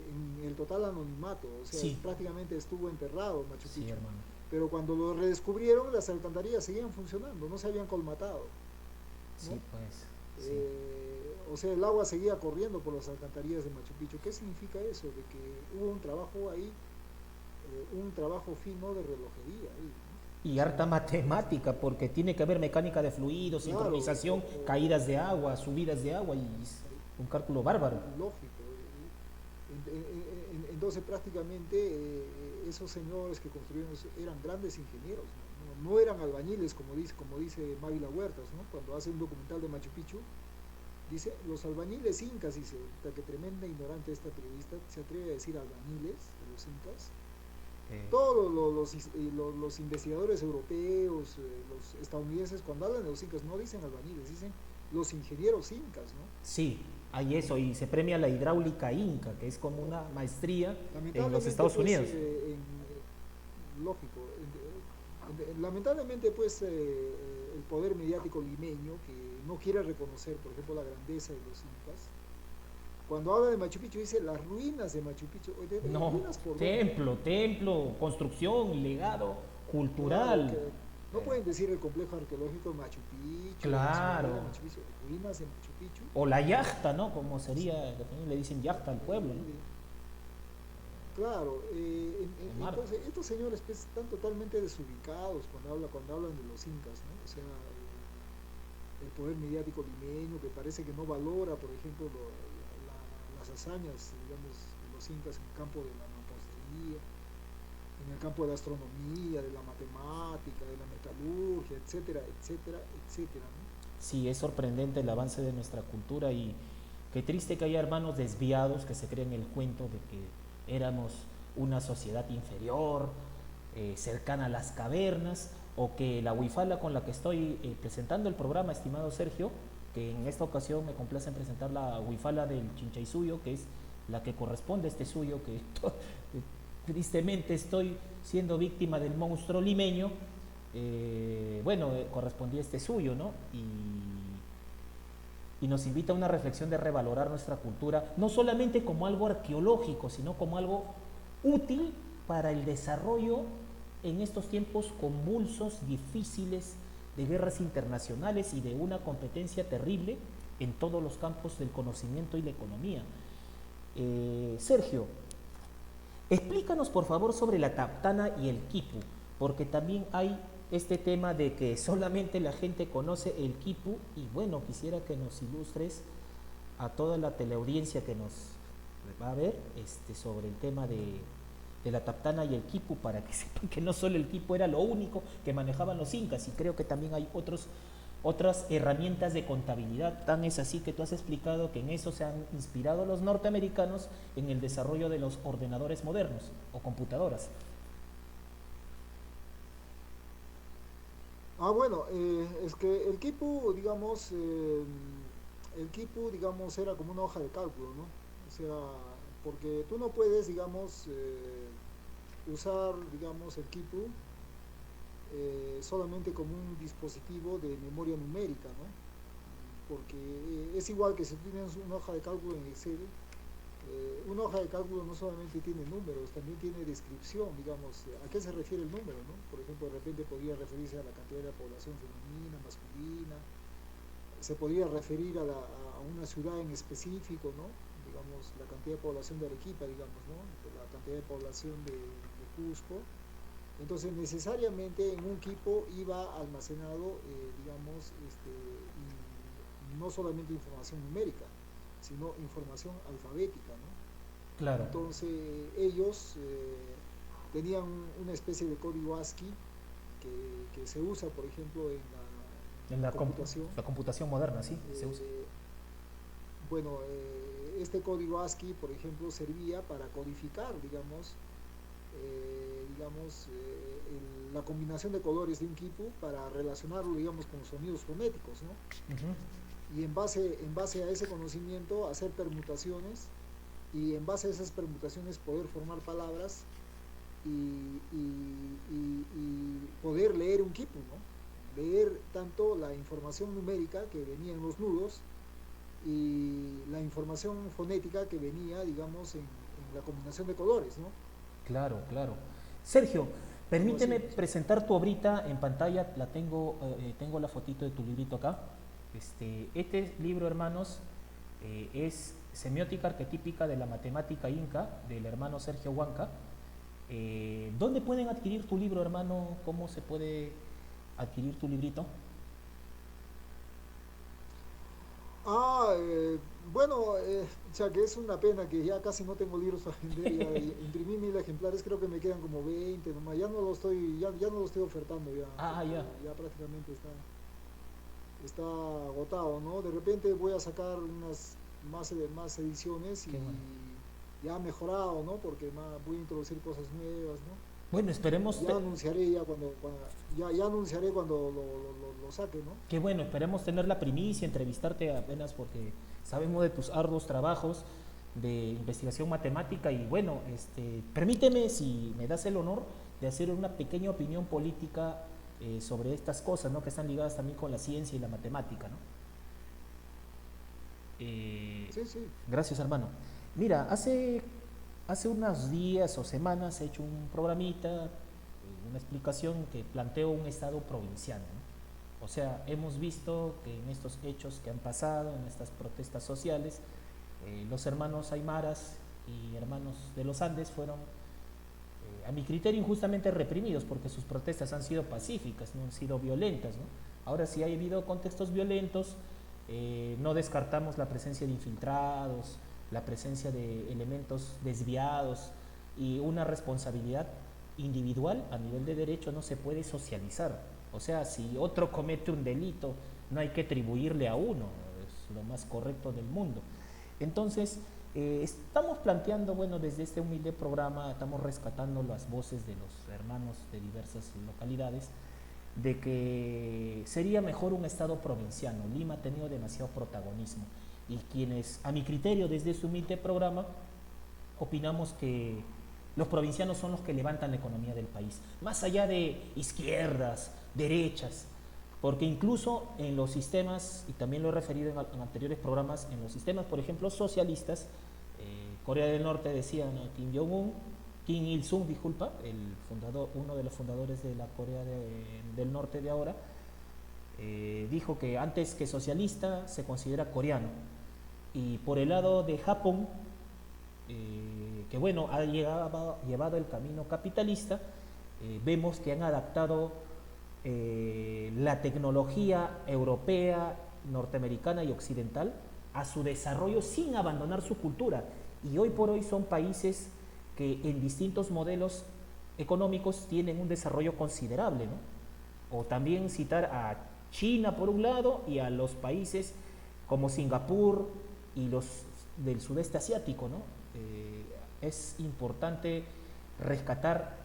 en el total anonimato, o sea, Sí, prácticamente estuvo enterrado Machu sí, Picchu. hermano. Pero cuando lo redescubrieron, las alcantarillas seguían funcionando, no se habían colmatado, Sí, ¿no? pues, sí. O sea, el agua seguía corriendo por las alcantarillas de Machu Picchu. ¿Qué significa eso? De que hubo un trabajo ahí, un trabajo fino de relojería ahí, ¿no? Y O sea, harta matemática, porque tiene que haber mecánica de fluidos, claro, sincronización, caídas de agua, subidas de agua, y es un cálculo bárbaro. lógico. Entonces prácticamente esos señores que construyeron eran grandes ingenieros, ¿no? No eran albañiles como dice Mávila Huertas, ¿no? Cuando hace un documental de Machu Picchu, dice, los albañiles incas, dice, que tremenda ignorante esta periodista, se atreve a decir albañiles de los incas. Todos los investigadores europeos, los estadounidenses, cuando hablan de los incas, no dicen albañiles, dicen los ingenieros incas, ¿no? Sí, hay eso, y se premia la hidráulica inca, que es como una maestría en los Lamentablemente, Estados pues, Unidos. lógico, lamentablemente, pues, el poder mediático limeño, que no quiere reconocer, por ejemplo, la grandeza de los incas, cuando habla de Machu Picchu dice las ruinas de Machu Picchu. No, ¿Ruinas por dónde? templo, construcción, legado, Claro, cultural. que no pueden decir el complejo arqueológico de Machu Picchu, la Claro. ciudad de Machu Picchu, ruinas de Machu Picchu. O la yachta, ¿no? Como sería, le dicen yachta al pueblo, ¿no? Claro, El mar. entonces estos señores, pues, están totalmente desubicados cuando hablan de los incas, ¿no? O sea, el poder mediático limeño que parece que no valora, por ejemplo, las hazañas, digamos, de los incas en el campo de la mampostería, en el campo de la astronomía, de la matemática, de la metalurgia, etcétera, etcétera, etcétera, ¿no? Sí, es sorprendente el avance de nuestra cultura, y qué triste que haya hermanos desviados que se creen el cuento de que éramos una sociedad inferior, cercana a las cavernas, o que la huifala con la que estoy presentando el programa, estimado Sergio, que en esta ocasión me complace en presentar la huifala del Chinchaysuyo, que es la que corresponde a este suyo, que tristemente estoy siendo víctima del monstruo limeño. Correspondía a este suyo, ¿no? Y nos invita a una reflexión de revalorar nuestra cultura, no solamente como algo arqueológico, sino como algo útil para el desarrollo en estos tiempos convulsos, difíciles, de guerras internacionales y de una competencia terrible en todos los campos del conocimiento y la economía. Sergio, explícanos por favor sobre la taptana y el quipu, porque también hay este tema de que solamente la gente conoce el quipu, y bueno, quisiera que nos ilustres a toda la teleaudiencia que nos va a ver sobre el tema de la taptana y el quipu, para que sepan que no solo el quipu era lo único que manejaban los incas, y creo que también hay otros otras herramientas de contabilidad. Tan es así que tú has explicado que en eso se han inspirado los norteamericanos en el desarrollo de los ordenadores modernos o computadoras. Bueno, es que el Kipu, digamos, era como una hoja de cálculo, ¿no? O sea, porque tú no puedes, digamos, usar, digamos, el Kipu solamente como un dispositivo de memoria numérica, ¿no? Porque es igual que si tienes una hoja de cálculo en Excel, una hoja de cálculo no solamente tiene números, también tiene descripción, digamos, a qué se refiere el número, ¿no? Por ejemplo, de repente podría referirse a la cantidad de la población femenina, masculina, se podría referir a una ciudad en específico, ¿no? Digamos, la cantidad de población de Arequipa, digamos, ¿no? La cantidad de población de Cusco. Entonces, necesariamente en un equipo iba almacenado, digamos, no solamente información numérica, sino información alfabética, ¿no? Claro. Entonces, ellos tenían una especie de código ASCII que se usa, por ejemplo, En la computación. la computación moderna, sí, se usa. Bueno, este código ASCII, por ejemplo, servía para codificar, la combinación de colores de un quipu para relacionarlo, digamos, con sonidos fonéticos, ¿no? Y en base a ese conocimiento hacer permutaciones y en base a esas permutaciones poder formar palabras y poder leer un quipu, ¿no? Leer tanto la información numérica que venía en los nudos y la información fonética que venía, digamos, en la combinación de colores, ¿no? Claro, claro. Sergio, Algo permíteme así. presentar tu obrita en pantalla, la tengo, tengo la fotito de tu librito acá. Este libro, hermanos, es Semiótica Arquetípica de la Matemática Inca, del hermano Sergio Huanca. ¿Dónde pueden adquirir tu libro, hermano? ¿Cómo se puede adquirir tu librito? Ah, bueno, o sea que es una pena que ya casi no tengo libros para vender, ya imprimí 1000 ejemplares, creo que me quedan como 20 nomás, ya no lo estoy ofertando ya, Ah, porque ya, ya prácticamente está agotado, ¿no? De repente voy a sacar unas más ediciones qué bueno. y ya ha mejorado, ¿no? Porque voy a introducir cosas nuevas, ¿no? Bueno, esperemos, Ya anunciaré ya anunciaré cuando lo saque, ¿no? qué bueno, esperemos tener la primicia, entrevistarte apenas porque sabemos de tus arduos trabajos de investigación matemática y bueno, permíteme si me das el honor de hacer una pequeña opinión política sobre estas cosas, ¿no? Que están ligadas también con la ciencia y la matemática, ¿no? Eh, Sí, sí. Gracias, hermano. Mira, hace unos días o semanas he hecho un programita, una explicación que planteo un estado provinciano, ¿no? O sea, hemos visto que en estos hechos que han pasado, en estas protestas sociales, los hermanos aymaras y hermanos de los Andes fueron, a mi criterio, injustamente reprimidos porque sus protestas han sido pacíficas, no han sido violentas, ¿no? Ahora, si ha habido contextos violentos, no descartamos la presencia de infiltrados, la presencia de elementos desviados y una responsabilidad individual a nivel de derecho no se puede socializar. O sea, si otro comete un delito, no hay que atribuirle a uno, es lo más correcto del mundo. Entonces, estamos planteando, bueno, desde este humilde programa, estamos rescatando las voces de los hermanos de diversas localidades, de que sería mejor un estado provinciano. Lima ha tenido demasiado protagonismo y quienes, a mi criterio, desde este humilde programa, opinamos que los provincianos son los que levantan la economía del país, más allá de izquierdas, derechas, porque incluso en los sistemas, y también lo he referido en anteriores programas, en los sistemas, por ejemplo, socialistas, Corea del Norte decían a Kim Jong-un, Kim Il-sung, disculpa, uno de los fundadores de la Corea del Norte de ahora, dijo que antes que socialista se considera coreano. Y por el lado de Japón, que bueno, ha llevado el camino capitalista, vemos que han adaptado la tecnología europea, norteamericana y occidental a su desarrollo sin abandonar su cultura. Y hoy por hoy son países que en distintos modelos económicos tienen un desarrollo considerable, ¿no? O también citar a China por un lado y a los países como Singapur y los del sudeste asiático, ¿no? Es importante rescatar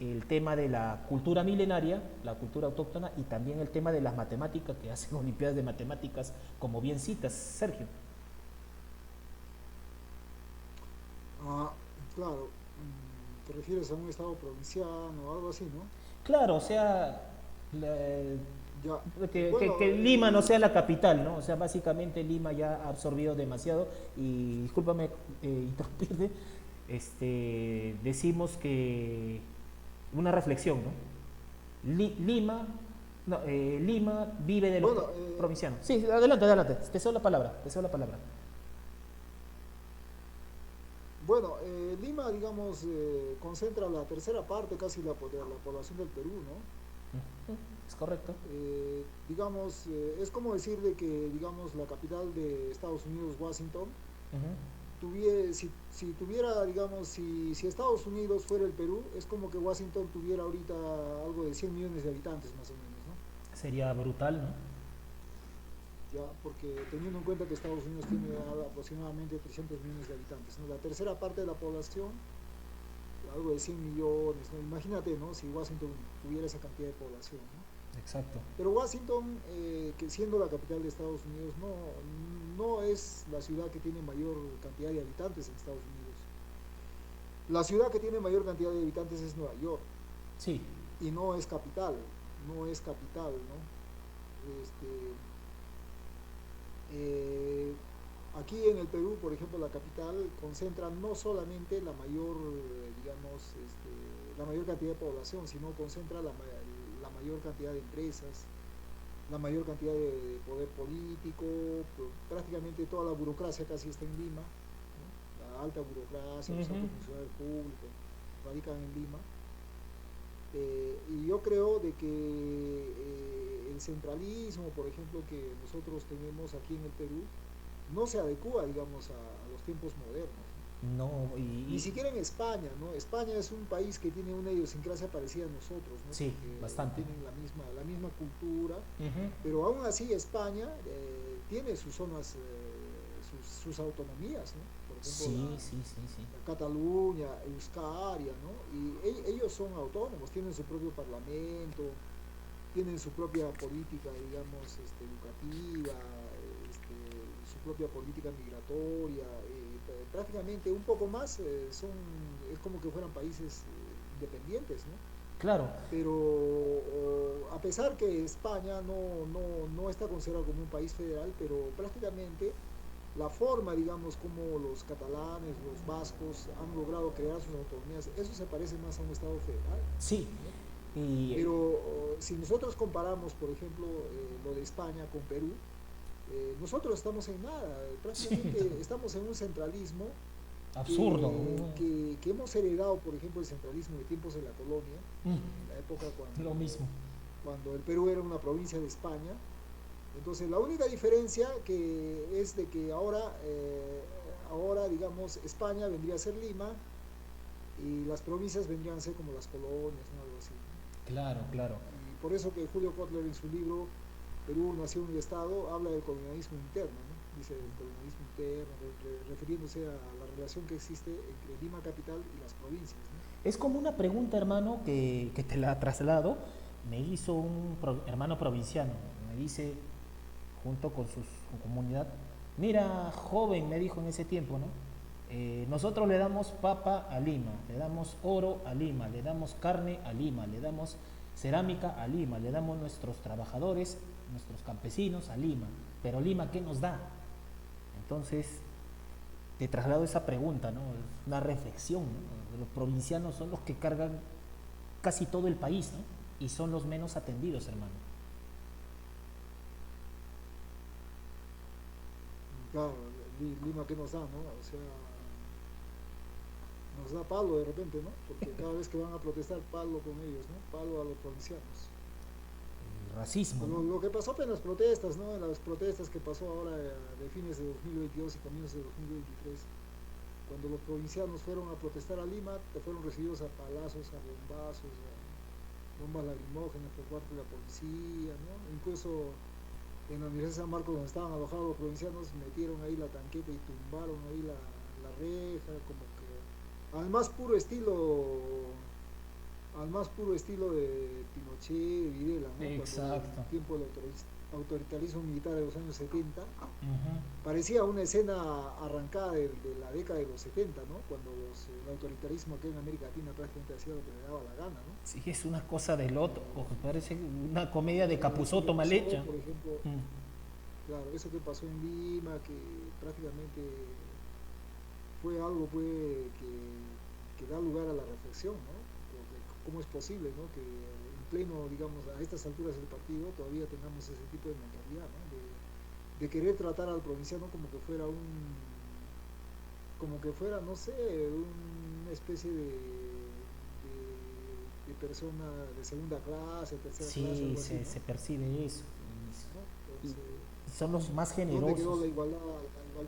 el tema de la cultura milenaria, la cultura autóctona y también el tema de las matemáticas que hacen olimpiadas de matemáticas, como bien citas, Sergio. Ah, claro, te refieres a un estado provinciano o algo así, ¿no? Claro, o sea, la- Ya, que bueno, Lima no sea la capital, ¿no? O sea, básicamente Lima ya ha absorbido demasiado y discúlpame interrumpirte, decimos que una reflexión, ¿no? Lima, no, Lima vive de los bueno, provincianos. Sí, adelante, adelante, te cedo la palabra, te cedo la palabra. bueno, Lima, digamos, concentra la tercera parte casi de la población del Perú, ¿no? Es correcto. Digamos, es como decir de que, digamos, la capital de Estados Unidos, Washington, Ujú. si tuviera, digamos, si Estados Unidos fuera el Perú, es como que Washington tuviera ahorita algo de 100 millones de habitantes más o menos, ¿no? Sería brutal, ¿no? Ya, porque teniendo en cuenta que Estados Unidos tiene aproximadamente 300 millones de habitantes, ¿no? La tercera parte de la población, algo de 100 millones, ¿no? Imagínate, ¿no? Si Washington tuviera esa cantidad de población, ¿no? Exacto. Pero Washington, que siendo la capital de Estados Unidos, no es la ciudad que tiene mayor cantidad de habitantes en Estados Unidos. La ciudad que tiene mayor cantidad de habitantes es Nueva York Sí, y no es capital, ¿no? Eh, Aquí en el Perú, por ejemplo, la capital concentra no solamente la mayor, digamos, la mayor cantidad de población, sino concentra la mayor cantidad de empresas, la mayor cantidad de poder político, prácticamente toda la burocracia casi está en Lima, ¿no? La alta burocracia, los ujú, altos funcionarios públicos radican en Lima. Y yo creo de que el centralismo, por ejemplo, que nosotros tenemos aquí en el Perú, no se adecua, digamos, a los tiempos modernos, ¿no? no, Ni siquiera en España, ¿no? España es un país que tiene una idiosincrasia parecida a nosotros, ¿no? sí, Porque bastante. tienen la misma cultura, Ujú. pero aún así España tiene sus zonas, sus autonomías, ¿no? Por ejemplo, Sí, sí, sí, sí. la Cataluña, Euskadi, ¿no? Y ellos son autónomos, tienen su propio parlamento, tienen su propia política, digamos, educativa, su propia política migratoria, prácticamente un poco más, es como que fueran países independientes, ¿no? Claro, Pero a pesar que España no está considerado como un país federal, pero prácticamente la forma, digamos, como los catalanes, los vascos han logrado crear sus autonomías, eso se parece más a un Estado federal, sí. ¿no? Y Pero si nosotros comparamos, por ejemplo, lo de España con Perú, nosotros estamos en nada, sí, prácticamente estamos en un centralismo absurdo. que hemos heredado, por ejemplo, el centralismo de tiempos de la colonia, en la época Lo mismo. cuando el Perú era una provincia de España. Entonces, la única diferencia que es de que ahora, digamos, España vendría a ser Lima y las provincias vendrían a ser como las colonias, ¿no? Algo así. Claro, claro. Y por eso que Julio Kotler en su libro Perú, Nación y Estado habla del colonialismo interno, ¿no? Dice el colonialismo interno, refiriéndose a la relación que existe entre Lima capital y las provincias, ¿no? Es como una pregunta, hermano, que te la traslado. Me hizo un hermano provinciano. Me dice, junto con su comunidad, mira, joven, me dijo en ese tiempo, ¿no? Nosotros le damos papa a Lima, le damos oro a Lima, le damos carne a Lima, le damos cerámica a Lima, le damos nuestros trabajadores, nuestros campesinos a Lima. Pero Lima, ¿qué nos da? Entonces, te traslado esa pregunta, ¿no? Es una reflexión, ¿no? Los provincianos son los que cargan casi todo el país, ¿no? Y son los menos atendidos, hermano. Claro, Lima que nos da, ¿no? O sea, nos da palo de repente, ¿no? Porque cada vez que van a protestar, palo con ellos, ¿no? Palo a los provincianos. El racismo, ¿no? Lo que pasó en las protestas, ¿no? En las protestas que pasó ahora de fines de 2022 y comienzos de 2023, cuando los provincianos fueron a protestar a Lima, te fueron recibidos a palazos, a bombazos, bombas lacrimógenas por parte de la policía, ¿no? Incluso en la Universidad de San Marcos, donde estaban alojados los provincianos, metieron ahí la tanqueta y tumbaron ahí la reja, como que al más puro estilo, al más puro estilo de Pinochet, de Videla, ¿no? Cuando en Exacto. tiempo del autoritarismo militar de los años 70, Ujú. parecía una escena arrancada de la década de los 70, ¿no? Cuando el autoritarismo aquí en América Latina prácticamente hacía lo que le daba la gana, ¿no? Sí, es una cosa del otro, parece una comedia de Eso que Capusotto mal pasó, hecha. por ejemplo, Mm. claro, eso que pasó en Lima, que prácticamente fue algo que da lugar a la reflexión, ¿no? Porque cómo es posible, ¿no? Que en pleno, digamos, a estas alturas del partido todavía tengamos ese tipo de mentalidad, ¿no? De querer tratar al provinciano como que fuera, no sé, una especie de persona de segunda clase, tercera clase, Sí, algo así, ¿no? se percibe eso. ¿No? Y Entonces, son los más ¿dónde quedó generosos. la igualdad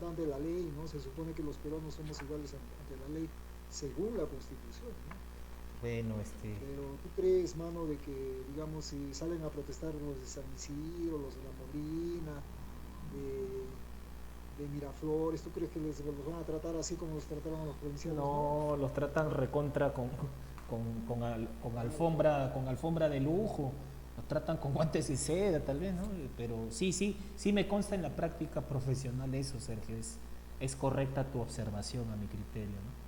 ante la ley? ¿No? Se supone que los peruanos somos iguales ante la ley según la Constitución, ¿no? Bueno, Pero tú crees, mano, de que, digamos, si salen a protestar los de San Isidro, los de La Molina, de Miraflores, ¿tú crees que los van a tratar así como los trataron a los provincianos? No, no los tratan recontra con alfombra de lujo, los tratan con guantes de seda, tal vez, ¿no? Pero sí, sí, sí me consta en la práctica profesional eso, Sergio. Es correcta tu observación a mi criterio, ¿no?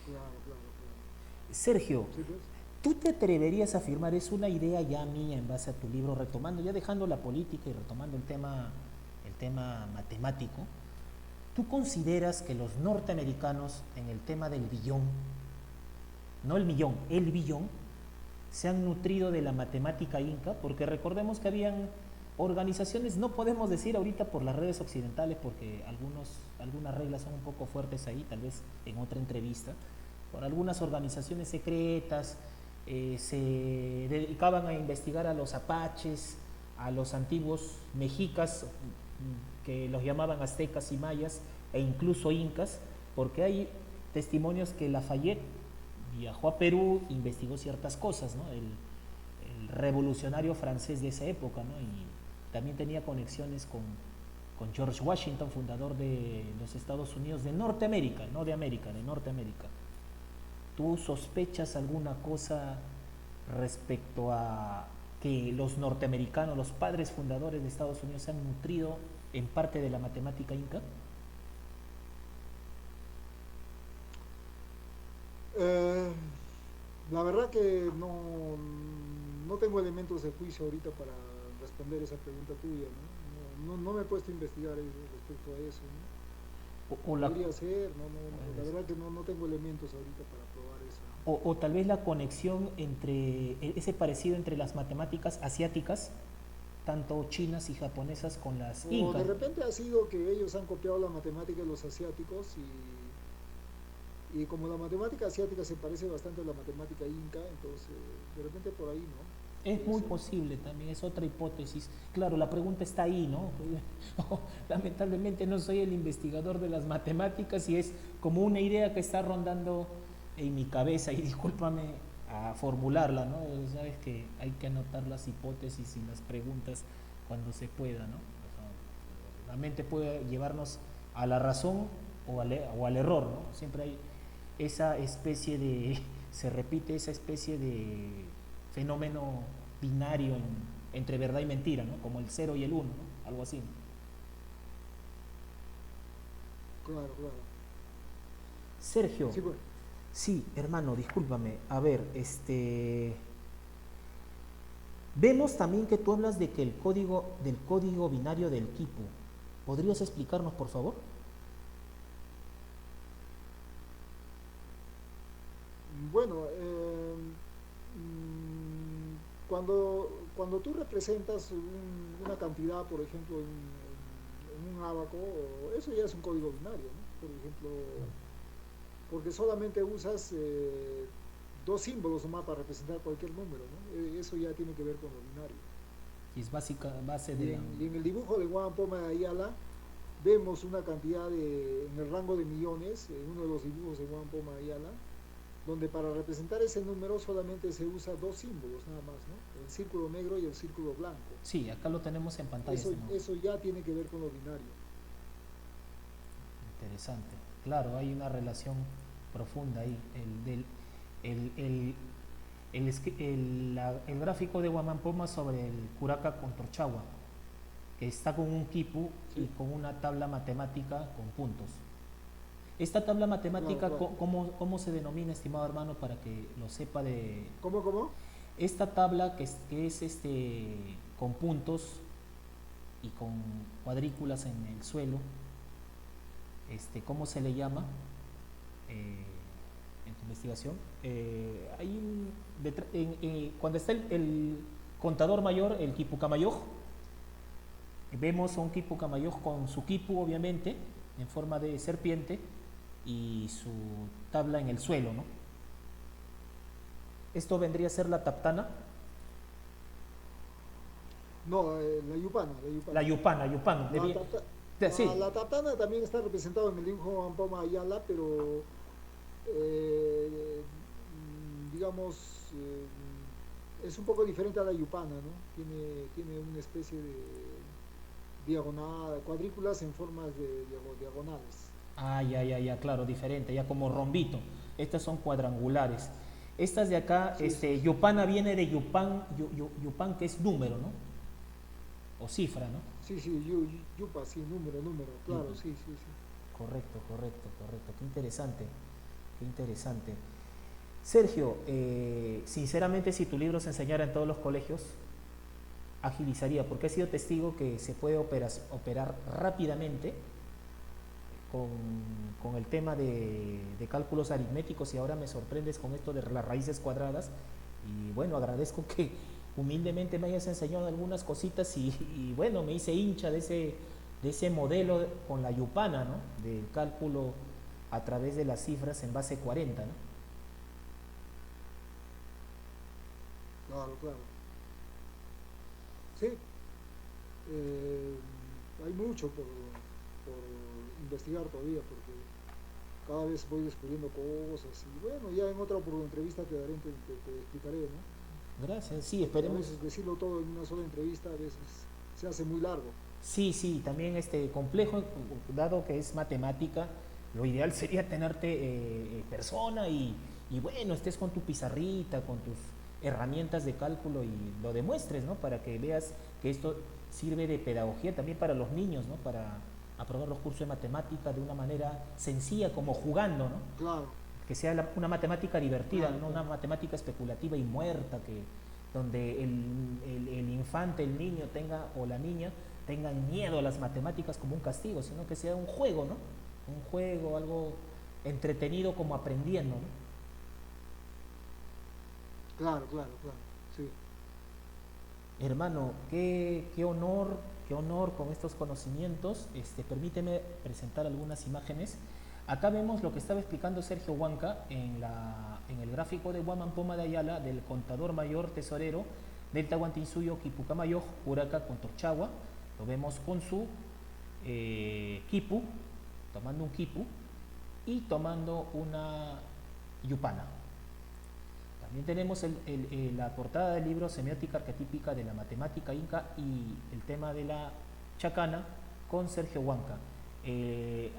claro, claro, claro. Sergio, Sí, pues. ¿tú te atreverías a afirmar, es una idea ya mía en base a tu libro, retomando, ya dejando la política y retomando el tema matemático, ¿tú consideras que los norteamericanos en el tema del billón, no el millón, el billón, se han nutrido de la matemática inca? Porque recordemos que habían organizaciones, no podemos decir ahorita por las redes occidentales, porque algunas reglas son un poco fuertes ahí, tal vez en otra entrevista, por algunas organizaciones secretas, se dedicaban a investigar a los apaches, a los antiguos mexicas, que los llamaban aztecas y mayas, e incluso incas, porque hay testimonios que Lafayette viajó a Perú, investigó ciertas cosas, ¿no? El revolucionario francés de esa época, ¿no? Y también tenía conexiones con George Washington, fundador de los Estados Unidos de Norteamérica, no de América, de Norteamérica. ¿Tú sospechas alguna cosa respecto a que los norteamericanos, los padres fundadores de Estados Unidos, se han nutrido en parte de la matemática inca? Eh, la verdad que no tengo elementos de juicio ahorita para responder esa pregunta tuya, ¿no? No me he puesto a investigar respecto a eso, ¿no? O, la, Podría ser, la verdad que no tengo elementos ahorita para probar eso. o tal vez la conexión entre, ese parecido entre las matemáticas asiáticas, tanto chinas y japonesas, con las O de incas. repente ha sido que ellos han copiado la matemática de los asiáticos y como la matemática asiática se parece bastante a la matemática inca, entonces de repente por ahí, ¿no? Es Puede muy ser. posible también, es otra hipótesis. Claro, la pregunta está ahí, ¿no? Lamentablemente no soy el investigador de las matemáticas y es como una idea que está rondando en mi cabeza y discúlpame a formularla, ¿no? Sabes que hay que anotar las hipótesis y las preguntas cuando se pueda, ¿no? O sea, la mente puede llevarnos a la razón o al error, ¿no? Siempre hay esa especie de, se repite esa especie de fenómeno binario entre verdad y mentira, ¿no? Como el cero y el uno, ¿no? Algo así, ¿no? Claro, claro. Sergio, Sí, pues. sí, hermano, discúlpame. A ver, vemos también que tú hablas de que del código binario del Quipu. ¿Podrías explicarnos, por favor? Bueno, cuando tú representas una cantidad, por ejemplo, en un abaco, eso ya es un código binario, ¿no? Por ejemplo, porque solamente usas dos símbolos nomás para representar cualquier número, ¿no? Eso ya tiene que ver con lo binario. Y es básica base de la... Y en el dibujo de Juan Poma de Ayala vemos una cantidad en el rango de millones, en uno de los dibujos de Juan Poma de Ayala, donde para representar ese número solamente se usa dos símbolos nada más, ¿no? El círculo negro y el círculo blanco. Sí, acá lo tenemos en pantalla, Eso, estimado. eso ya tiene que ver con lo binario. Interesante. Claro, hay una relación profunda ahí. El, el, el gráfico de Guamampoma sobre el Curaca con Torchagua, que está con un quipu y Sí, con una tabla matemática con puntos. Esta tabla claro, matemática, claro. ¿cómo se denomina, estimado hermano, para que lo sepa de... ¿Cómo, cómo? Esta tabla que es con puntos y con cuadrículas en el suelo, ¿cómo se le llama eh, en tu investigación? Cuando está el contador mayor, el Quipucamayoj, vemos a un Quipucamayoj con su quipu, obviamente, en forma de serpiente, y su tabla en el suelo, ¿no? Esto vendría a ser la taptana, No, la yupana, la la yupana. yupana, yupana, La, tapta- sí, la taptana también está representado en el dibujo Ampoma Ayala, pero digamos, es un poco diferente a la yupana, ¿no? Tiene una especie de diagonal, cuadrículas en formas de diagonales. ah, ya, ya, ya, claro, diferente, ya como rombito. Estas son cuadrangulares. Estas de acá, Sí, sí, sí. yupana viene de yupan, yupan que es número, ¿no? O cifra, ¿no? Sí, sí, yupa, sí, número, Yupa. claro, sí, sí, sí. Correcto, correcto, correcto. Qué interesante, qué interesante. Sergio, sinceramente, si tu libro se enseñara en todos los colegios, agilizaría, porque he sido testigo que se puede operar rápidamente con, con el tema de cálculos aritméticos y ahora me sorprendes con esto de las raíces cuadradas y bueno, agradezco que humildemente me hayas enseñado algunas cositas y bueno, me hice hincha de ese modelo con la yupana, ¿no? Del cálculo a través de las cifras en base 40, ¿no? Claro, claro. Sí, eh, hay mucho por investigar todavía porque cada vez voy descubriendo cosas y bueno, ya en otra entrevista te explicaré, ¿no? Gracias, sí, Porque a esperemos. veces decirlo todo en una sola entrevista a veces se hace muy largo. Sí, sí, también complejo, dado que es matemática, lo ideal sería tenerte persona y bueno, estés con tu pizarrita, con tus herramientas de cálculo y lo demuestres, ¿no? Para que veas que esto sirve de pedagogía también para los niños, ¿no? Para aprobar los cursos de matemática de una manera sencilla, como jugando, ¿no? Claro, Que sea una matemática divertida, claro, no una claro. matemática especulativa y muerta, donde el infante, el niño tenga, o la niña tengan miedo a las matemáticas como un castigo, sino que sea un juego, ¿no? Un juego, algo entretenido como aprendiendo, ¿no? Claro, claro, claro. Sí. Hermano, qué honor con estos conocimientos. Permíteme presentar algunas imágenes. Acá vemos lo que estaba explicando Sergio Huanca en el gráfico de Guaman Poma de Ayala del contador mayor tesorero del Tahuantinsuyo Quipucamayo, Curaca con Torchagua. Lo vemos con su quipu, tomando un quipu y tomando una yupana. También tenemos la portada del libro Semiótica Arquetípica de la Matemática Inca y el tema de la chacana con Sergio Huanca.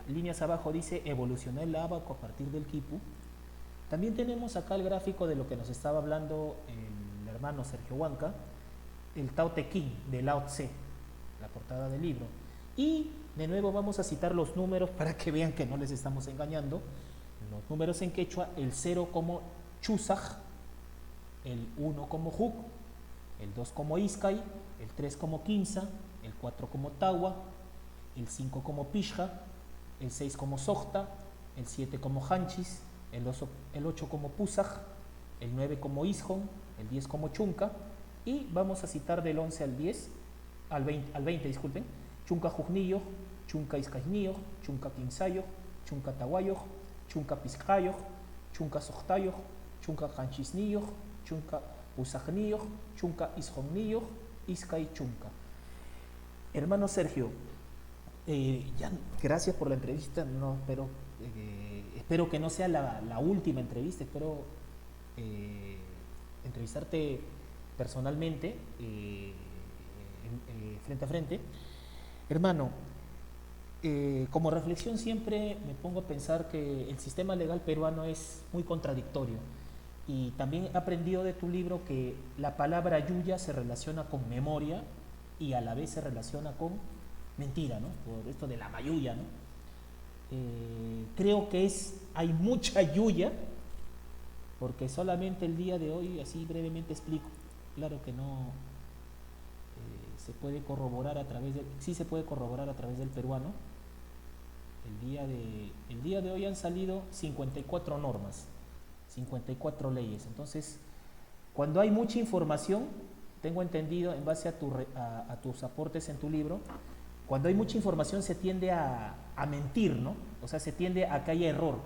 Líneas abajo dice evolucionó el abaco a partir del quipu. También tenemos acá el gráfico de lo que nos estaba hablando el hermano Sergio Huanca, el Tao Te Ching de Lao Tse, la portada del libro. Y de nuevo vamos a citar los números para que vean que no les estamos engañando. Los números en quechua, el 0 como chusaj, el 1 como Juk, el 2 como Iskay, el 3 como Quinza, el 4 como Tawa, el 5 como Pishja, el 6 como Sojta, el 7 como Hanchis, el 8 como Pusaj, el 9 como Ishon, el 10 como Chunca, y vamos a citar del 11 al 10, al 20 disculpen, Chunca Jujnillo, Chunca Iskaynillo, Chunca Quinzayo, Chunca Tawayo, Chunca Pizcayo, Chunca Sojtayo, Chunca Hanchisnillo, Chunca Usajnillo, Chunca Ishonnillo, Iskay Chunca. Hermano Sergio, ya, gracias por la entrevista, no, pero espero que no sea la última entrevista, espero eh, entrevistarte personalmente, frente a frente. Hermano, como reflexión siempre me pongo a pensar que el sistema legal peruano es muy contradictorio. Y también he aprendido de tu libro que la palabra yuya se relaciona con memoria y a la vez se relaciona con mentira, ¿no? Por esto de la mayuya, ¿no? Creo que hay mucha yuya, porque solamente el día de hoy, así brevemente explico, claro que no se puede corroborar a través de, sí se puede corroborar a través del peruano. El día de hoy han salido 54 normas, 54 leyes. Entonces, cuando hay mucha información, tengo entendido, en base a tus aportes en tu libro, cuando hay mucha información se tiende a mentir, ¿no? O sea, se tiende a que haya error.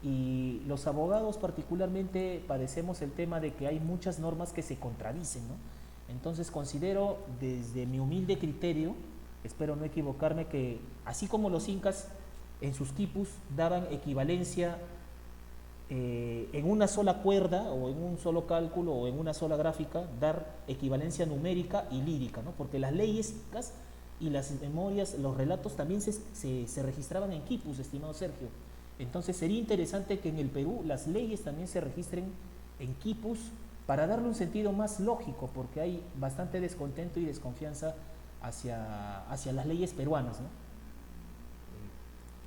Y los abogados particularmente padecemos el tema de que hay muchas normas que se contradicen, ¿no? Entonces considero, desde mi humilde criterio, espero no equivocarme, que así como los incas en sus quipus daban equivalencia en una sola cuerda o en un solo cálculo o en una sola gráfica, dar equivalencia numérica y lírica, ¿no? Porque las leyes y las memorias, los relatos también se registraban en quipus, estimado Sergio. Entonces sería interesante que en el Perú las leyes también se registren en quipus para darle un sentido más lógico, porque hay bastante descontento y desconfianza hacia las leyes peruanas, ¿no?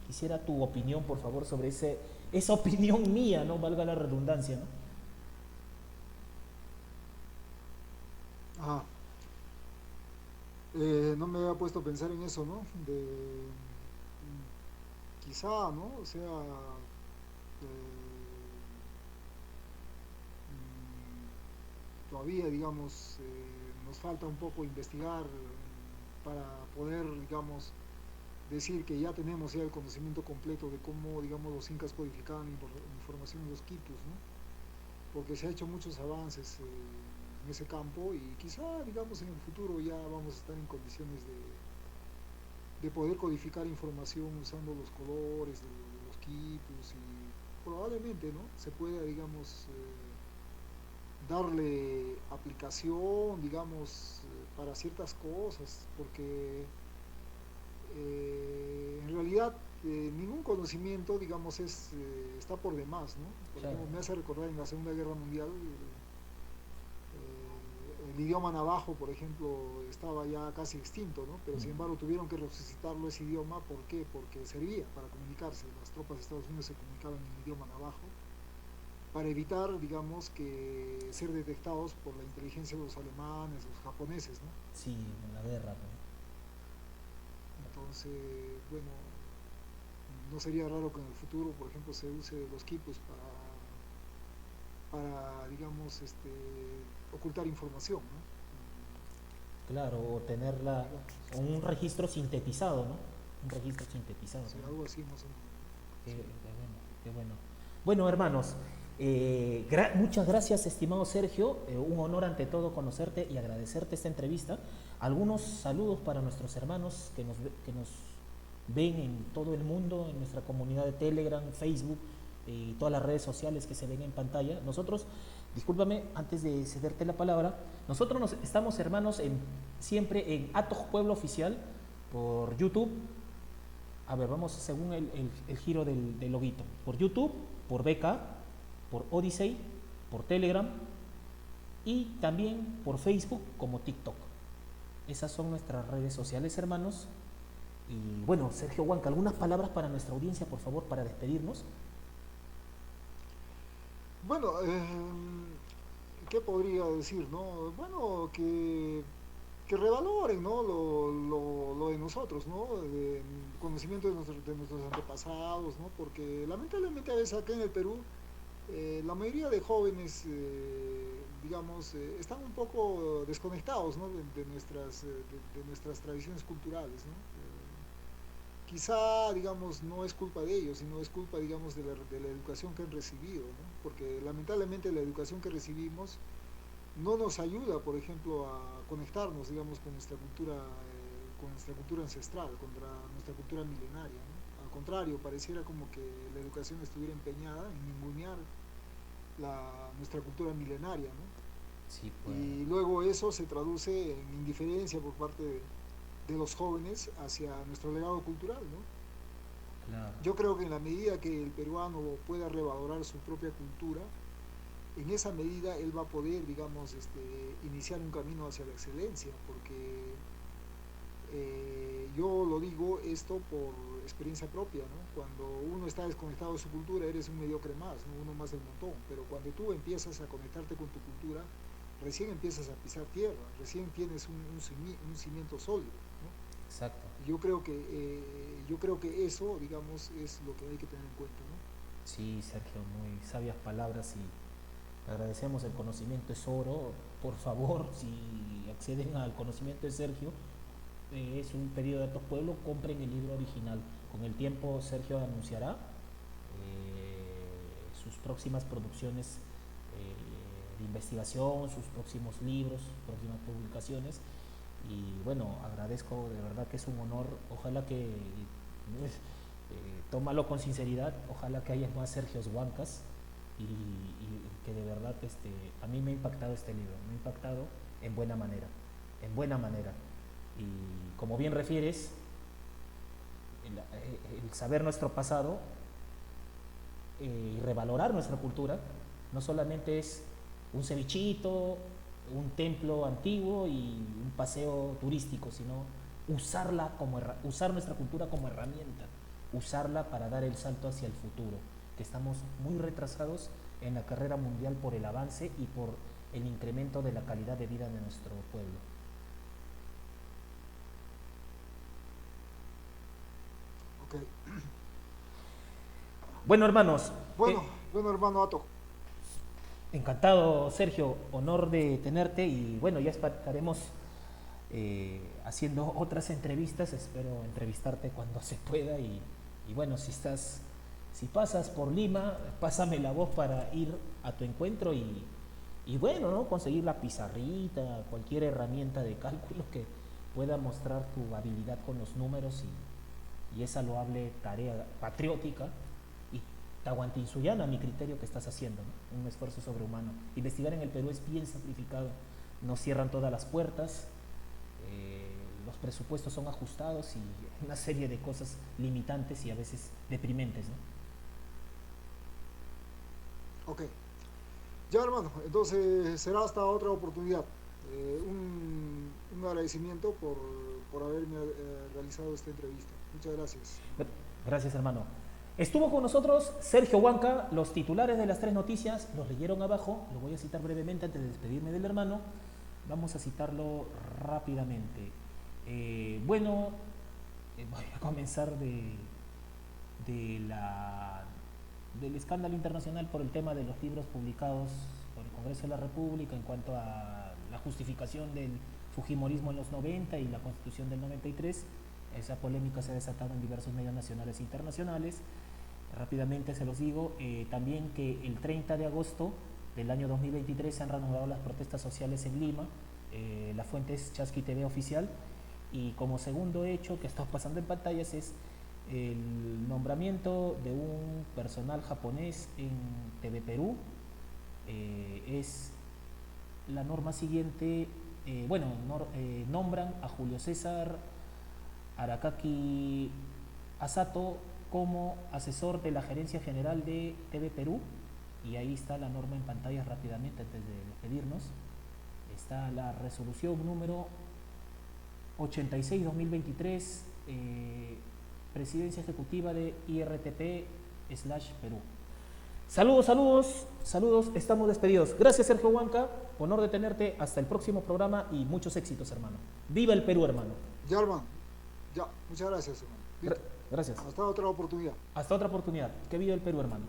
Quisiera tu opinión, por favor, sobre esa opinión mía, ¿no? Valga la redundancia, ¿no? Ajá. No me había puesto a pensar en eso, ¿no? Quizá, ¿no? O sea, todavía, digamos, nos falta un poco investigar para poder, digamos, decir que ya tenemos ya el conocimiento completo de cómo, digamos, los incas codificaban información en los quitus, ¿no? Porque se ha hecho muchos avances en ese campo y quizá, digamos, en el futuro ya vamos a estar en condiciones de poder codificar información usando los colores de los quitus y probablemente, ¿no? Se pueda, digamos, darle aplicación, digamos, para ciertas cosas, porque en realidad ningún conocimiento, digamos, está por demás, ¿no? Por Claro. ejemplo, me hace recordar en la Segunda Guerra Mundial, el idioma navajo, por ejemplo, estaba ya casi extinto, ¿no? Pero sin embargo tuvieron que resucitarlo ese idioma, ¿por qué? Porque servía para comunicarse, las tropas de Estados Unidos se comunicaban en el idioma navajo, para evitar, digamos, que ser detectados por la inteligencia de los alemanes, los japoneses, ¿no? Sí, en la guerra, ¿no? Entonces, bueno, no sería raro que en el futuro, por ejemplo, se use los quipus para digamos, ocultar información, ¿no? Claro, o tenerla, Digamos, o un registro sintetizado, ¿no? Un registro sintetizado, sí, ¿no? algo así más o menos. Qué, Sí. qué bueno, qué bueno. Bueno, hermanos, muchas gracias, estimado Sergio. Un honor ante todo conocerte y agradecerte esta entrevista. Algunos saludos para nuestros hermanos que nos ven en todo el mundo, en nuestra comunidad de Telegram, Facebook y todas las redes sociales que se ven en pantalla. Nosotros, discúlpame, antes de cederte la palabra, nosotros estamos, hermanos, siempre en Atos Pueblo Oficial por YouTube. A ver, vamos según el giro del loguito. Por YouTube, por BK, por Odyssey, por Telegram y también por Facebook como TikTok. Esas son nuestras redes sociales, hermanos. Y bueno, Sergio Huanca, algunas palabras para nuestra audiencia, por favor, para despedirnos. Bueno, ¿qué podría decir, no? Bueno, que revaloren, ¿no? Lo de nosotros, ¿no? El conocimiento de nuestros antepasados, ¿no? Porque lamentablemente a veces acá en el Perú la mayoría de jóvenes, digamos, están un poco desconectados, ¿no? De nuestras tradiciones culturales, ¿no? Quizá, digamos, no es culpa de ellos, sino es culpa, digamos, de la educación que han recibido, ¿no? Porque lamentablemente la educación que recibimos no nos ayuda, por ejemplo, a conectarnos, digamos, con nuestra cultura ancestral, contra nuestra cultura milenaria, ¿no? A contrario, pareciera como que la educación estuviera empeñada en ningunear nuestra cultura milenaria, ¿no? Sí, pues. Y luego eso se traduce en indiferencia por parte de los jóvenes hacia nuestro legado cultural, ¿no? Claro. Yo creo que en la medida que el peruano pueda revalorar su propia cultura, en esa medida él va a poder, digamos, iniciar un camino hacia la excelencia, porque yo lo digo esto por experiencia propia, ¿no? Cuando uno está desconectado de su cultura, eres un mediocre más, ¿no? Uno más del montón, pero cuando tú empiezas a conectarte con tu cultura, recién empiezas a pisar tierra, recién tienes un cimiento sólido, ¿no? Exacto. Yo creo que eso, digamos, es lo que hay que tener en cuenta, ¿no? Sí, Sergio, muy sabias palabras y agradecemos. El conocimiento es oro. Por favor, si acceden al conocimiento de Sergio, es un pedido de Datos Pueblo, compren el libro original. Con el tiempo Sergio anunciará sus próximas producciones de investigación, sus próximos libros, próximas publicaciones. Y bueno, agradezco, de verdad que es un honor. Ojalá que, tómalo con sinceridad, ojalá que haya más Sergios Huancas y que de verdad a mí me ha impactado este libro, me ha impactado en buena manera, en buena manera. Y como bien refieres, el saber nuestro pasado y revalorar nuestra cultura no solamente es un cevichito, un templo antiguo y un paseo turístico, sino usar nuestra cultura como herramienta, usarla para dar el salto hacia el futuro, que estamos muy retrasados en la carrera mundial por el avance y por el incremento de la calidad de vida de nuestro pueblo. Okay. Bueno, hermanos. Bueno, hermano Ato. Encantado, Sergio, honor de tenerte y bueno, ya estaremos haciendo otras entrevistas. Espero entrevistarte cuando se pueda y bueno, si pasas por Lima, pásame la voz para ir a tu encuentro y bueno, ¿no? Conseguir la pizarrita, cualquier herramienta de cálculo que pueda mostrar tu habilidad con los números y esa loable tarea patriótica y tahuantinsuyana, a mi criterio, que estás haciendo, ¿no? Un esfuerzo sobrehumano. Investigar en el Perú es bien sacrificado, nos cierran todas las puertas, los presupuestos son ajustados y una serie de cosas limitantes y a veces deprimentes, ¿no? Ok. Ya, hermano, entonces será hasta otra oportunidad. Un agradecimiento por haberme realizado esta entrevista. Muchas gracias. Gracias, hermano. Estuvo con nosotros Sergio Huanca. Los titulares de las 3 noticias los leyeron abajo. Lo voy a citar brevemente antes de despedirme del hermano. Vamos a citarlo rápidamente. Voy a comenzar del escándalo internacional por el tema de los libros publicados por el Congreso de la República en cuanto a la justificación del fujimorismo en los 90 y la Constitución del 93. Esa polémica se ha desatado en diversos medios nacionales e internacionales. Rápidamente se los digo, también que el 30 de agosto del año 2023 se han reanudado las protestas sociales en Lima. La fuente es Chasqui TV Oficial. Y como segundo hecho que está pasando en pantallas es el nombramiento de un personal japonés en TV Perú. Es la norma siguiente, nombran a Julio César Arakaki Asato como asesor de la Gerencia General de TV Perú, y ahí está la norma en pantalla rápidamente antes de despedirnos. Está la resolución número 86-2023, Presidencia Ejecutiva de IRTP/Perú. Saludos, estamos despedidos. Gracias, Sergio Huanca, honor de tenerte, hasta el próximo programa y muchos éxitos, hermano. ¡Viva el Perú, hermano! Ya, hermano, ya, muchas gracias, hermano. Gracias. Hasta otra oportunidad. Hasta otra oportunidad. Que viva el Perú, hermano.